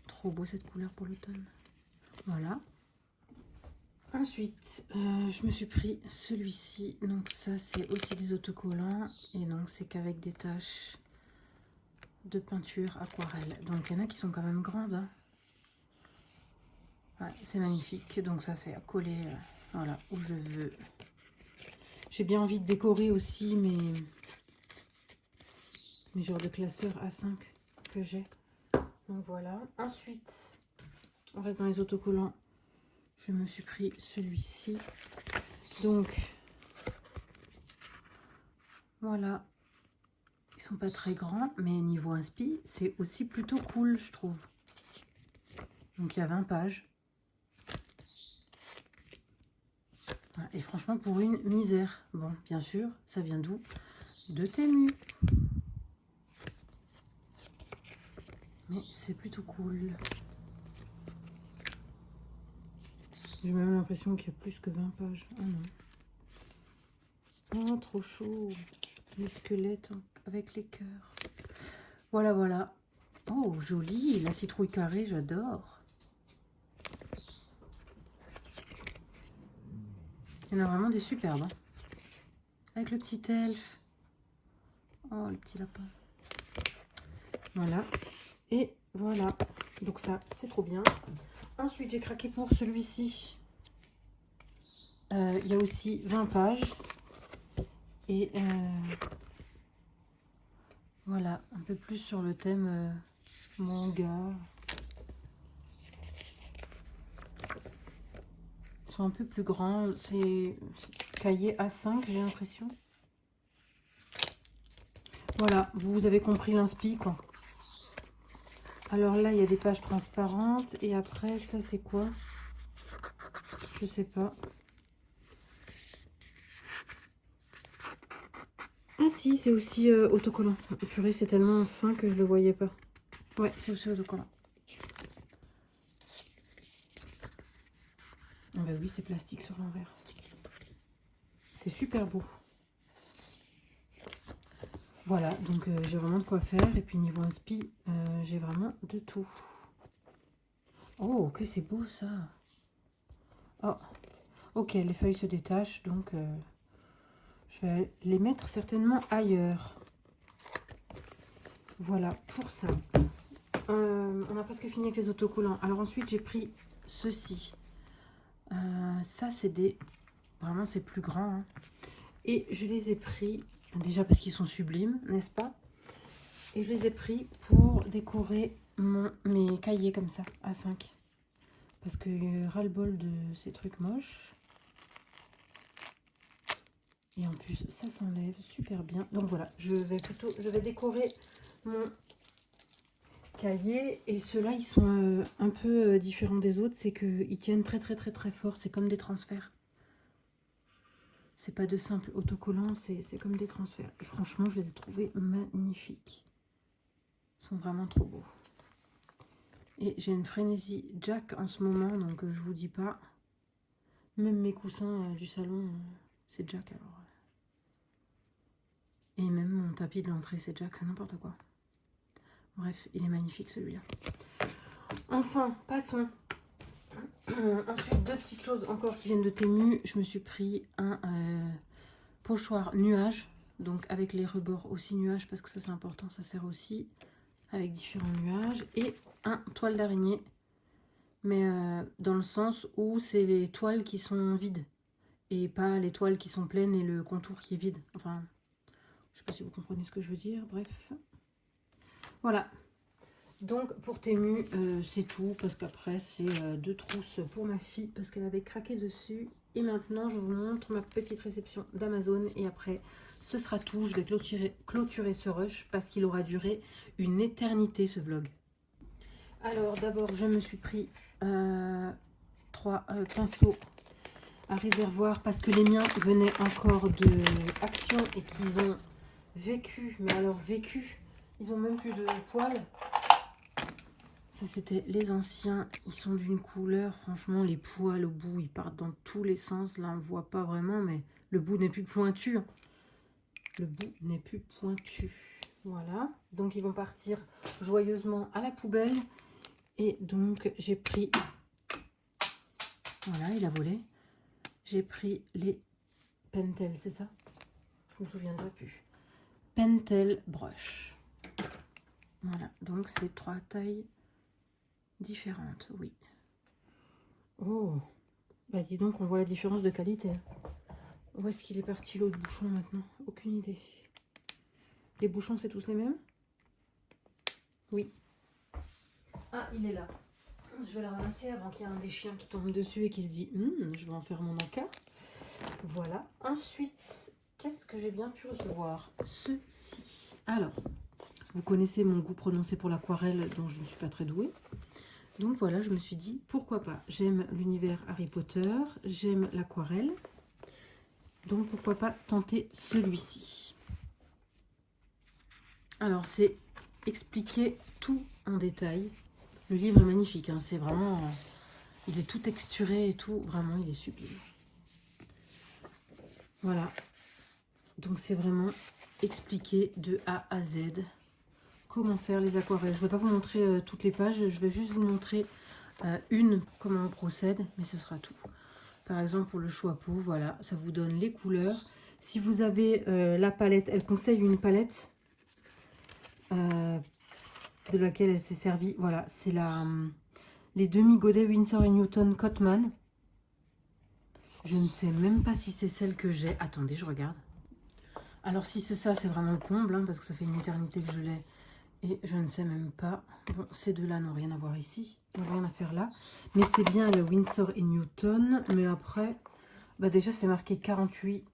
Trop beau cette couleur pour l'automne. Voilà. Ensuite, je me suis pris celui-ci. Donc ça, c'est aussi des autocollants. Et donc, c'est qu'avec des taches de peinture aquarelle. Donc, il y en a qui sont quand même grandes. Hein. Ouais, c'est magnifique. Donc ça, c'est à coller voilà, où je veux. J'ai bien envie de décorer aussi mes genres de classeurs A5 que j'ai. Donc voilà. Ensuite, on reste dans les autocollants. Je me suis pris celui-ci. Donc, voilà. Ils sont pas très grands, mais niveau inspi, c'est aussi plutôt cool, je trouve. Donc, il y a 20 pages. Et franchement, pour une misère. Bon, bien sûr, ça vient d'où? De Temu. Mais c'est plutôt cool. J'ai même l'impression qu'il y a plus que 20 pages. Ah non. Oh, trop chaud. Les squelettes avec les cœurs. Voilà, voilà. Oh, joli. La citrouille carrée, j'adore. Il y en a vraiment des superbes. Hein. Avec le petit elfe. Oh, le petit lapin. Voilà. Et voilà. Donc ça, c'est trop bien. Ensuite, j'ai craqué pour celui-ci. Il y a aussi 20 pages. Et voilà, un peu plus sur le thème manga. Ils sont un peu plus grands. C'est cahier A5, j'ai l'impression. Voilà, vous avez compris l'inspi, quoi. Alors là, il y a des pages transparentes. Et après, ça, c'est quoi? Je sais pas. Ah si, c'est aussi autocollant. Purée, c'est tellement fin que je le voyais pas. Ouais, c'est aussi autocollant. Ah bah oui, c'est plastique sur l'envers. C'est super beau. Voilà, donc j'ai vraiment de quoi faire. Et puis niveau inspi, j'ai vraiment de tout. Oh, que c'est beau ça. Oh, ok, les feuilles se détachent, donc je vais les mettre certainement ailleurs. Voilà, pour ça. On a presque fini avec les autocollants. Alors ensuite, j'ai pris ceci. Ça, c'est des... Vraiment, c'est plus grand. Hein. Et je les ai pris, déjà parce qu'ils sont sublimes, n'est-ce pas? Et je les ai pris pour décorer mes cahiers comme ça, à 5. Parce que ras-le-bol de ces trucs moches. Et en plus, ça s'enlève super bien. Donc voilà, je vais décorer mon cahier. Et ceux-là, ils sont un peu différents des autres. C'est qu'ils tiennent très très très très fort. C'est comme des transferts. C'est pas de simples autocollants, c'est comme des transferts. Et franchement, je les ai trouvés magnifiques. Ils sont vraiment trop beaux. Et j'ai une frénésie Jack en ce moment, donc je vous dis pas. Même mes coussins du salon, c'est Jack alors. Et même mon tapis de l'entrée, c'est Jack, c'est n'importe quoi. Bref, il est magnifique celui-là. Enfin, passons. Ensuite, deux petites choses encore qui viennent de Temu. Je me suis pris un pochoir nuage. Donc avec les rebords aussi nuages, parce que ça c'est important, ça sert aussi. Avec différents nuages. Et un toile d'araignée. Mais dans le sens où c'est les toiles qui sont vides. Et pas les toiles qui sont pleines et le contour qui est vide. Enfin, je sais pas si vous comprenez ce que je veux dire. Bref. Voilà. Donc pour Temu, c'est tout. Parce qu'après, c'est deux trousses pour ma fille. Parce qu'elle avait craqué dessus. Et maintenant, je vous montre ma petite réception d'Amazon. Et après, ce sera tout. Je vais clôturer ce rush. Parce qu'il aura duré une éternité, ce vlog. Alors, d'abord, je me suis pris 3 pinceaux à réservoir. Parce que les miens venaient encore de Action. Et qu'ils ont vécu. Mais alors, vécu. Ils ont même plus de poils. Ça, c'était les anciens. Ils sont d'une couleur. Franchement, les poils au bout, ils partent dans tous les sens. Là, on ne voit pas vraiment, mais le bout n'est plus pointu. Le bout n'est plus pointu. Voilà. Donc, ils vont partir joyeusement à la poubelle. Et donc, j'ai pris... Voilà, il a volé. J'ai pris les Pentel, c'est ça? Je me souviendrai plus. Pentel Brush. Voilà. Donc, c'est 3 tailles différentes, oui. Oh, bah dis donc, on voit la différence de qualité. Où est-ce qu'il est parti l'autre bouchon maintenant? Aucune idée. Les bouchons, c'est tous les mêmes? Oui. Ah, il est là. Je vais la ramasser avant qu'il y ait un des chiens qui tombe dessus et qui se dit je vais en faire mon encas. Voilà. Ensuite, qu'est-ce que j'ai bien pu recevoir? Ceci. Alors, vous connaissez mon goût prononcé pour l'aquarelle dont je ne suis pas très douée. Donc voilà, je me suis dit, pourquoi pas. J'aime l'univers Harry Potter, j'aime l'aquarelle. Donc pourquoi pas tenter celui-ci. Alors c'est expliquer tout en détail. Le livre est magnifique, hein, c'est vraiment... il est tout texturé et tout, vraiment il est sublime. Voilà. Donc c'est vraiment expliquer de A à Z comment faire les aquarelles. Je ne vais pas vous montrer toutes les pages, je vais juste vous montrer comment on procède, mais ce sera tout. Par exemple, pour le choix peau, voilà, ça vous donne les couleurs. Si vous avez la palette, elle conseille une palette de laquelle elle s'est servie. Voilà, c'est les demi-godets Winsor & Newton Cotman. Je ne sais même pas si c'est celle que j'ai. Attendez, je regarde. Alors, si c'est ça, c'est vraiment le comble, hein, parce que ça fait une éternité que je l'ai. Et je ne sais même pas. Bon, ces deux-là n'ont rien à voir ici. Ils n'ont rien à faire là. Mais c'est bien le Winsor & Newton. Mais après, bah déjà, c'est marqué 48,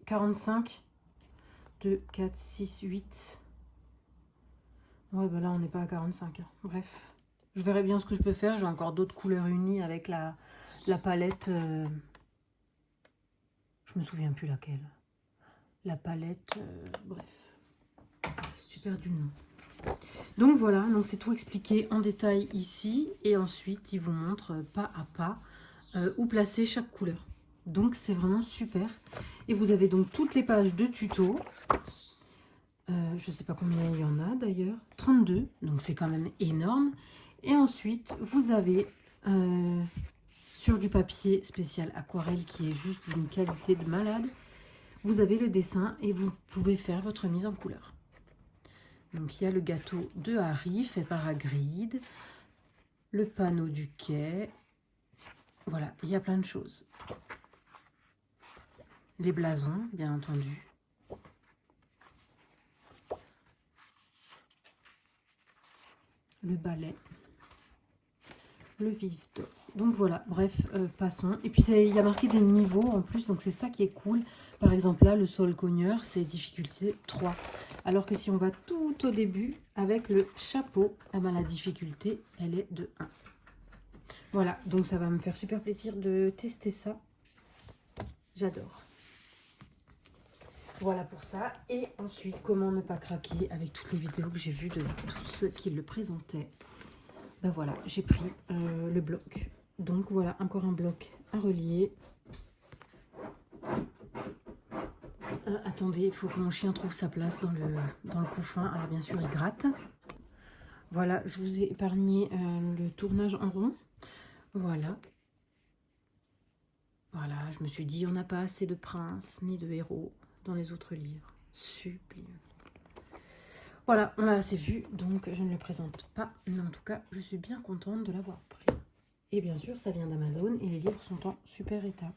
45, 2, 4, 6, 8. Ouais, bah là, on n'est pas à 45. Hein. Bref, je verrai bien ce que je peux faire. J'ai encore d'autres couleurs unies avec la palette. Je me souviens plus laquelle. La palette, bref. J'ai perdu le nom. Donc voilà, donc c'est tout expliqué en détail ici. Et ensuite, il vous montre pas à pas où placer chaque couleur. Donc c'est vraiment super. Et vous avez donc toutes les pages de tuto. Je ne sais pas combien il y en a d'ailleurs. 32, donc c'est quand même énorme. Et ensuite, vous avez sur du papier spécial aquarelle qui est juste d'une qualité de malade. Vous avez le dessin et vous pouvez faire votre mise en couleur. Donc il y a le gâteau de Harry fait par Hagrid, le panneau du quai. Voilà, il y a plein de choses. Les blasons, bien entendu. le balai, le vif d'or. Donc voilà, bref, passons. Et puis il y a marqué des niveaux en plus, donc c'est ça qui est cool. Par exemple là, le sol cogneur, c'est difficulté 3. Alors que si on va tout au début, avec le chapeau, eh ben, la difficulté, elle est de 1. Voilà, donc ça va me faire super plaisir de tester ça. J'adore. Voilà pour ça. Et ensuite, comment ne pas craquer avec toutes les vidéos que j'ai vues de tous ceux qui le présentaient. Ben voilà, j'ai pris le bloc. Donc voilà, encore un bloc à relier. Attendez, il faut que mon chien trouve sa place dans le couffin. Alors bien sûr, il gratte. Voilà, je vous ai épargné le tournage en rond. Voilà. Voilà, je me suis dit, on n'a pas assez de princes ni de héros dans les autres livres. Sublime. Voilà, on l'a assez vu, donc je ne le présente pas. Mais en tout cas, je suis bien contente de l'avoir pris. Et bien sûr, ça vient d'Amazon et les livres sont en super état.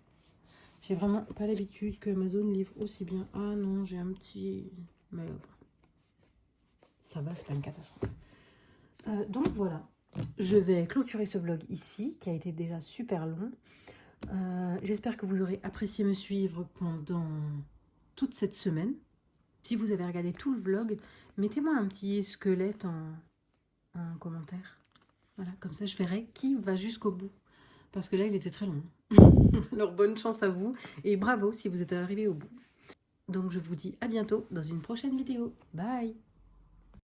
J'ai vraiment pas l'habitude que Amazon livre aussi bien. Ah non, j'ai un petit... Mais bon, ça va, c'est pas une catastrophe. Donc voilà, je vais clôturer ce vlog ici, qui a été déjà super long. J'espère que vous aurez apprécié me suivre pendant toute cette semaine. Si vous avez regardé tout le vlog, mettez-moi un petit squelette en commentaire. Voilà, comme ça je verrai qui va jusqu'au bout. Parce que là, il était très long. Alors bonne chance à vous et bravo si vous êtes arrivé au bout. Donc je vous dis à bientôt dans une prochaine vidéo. Bye!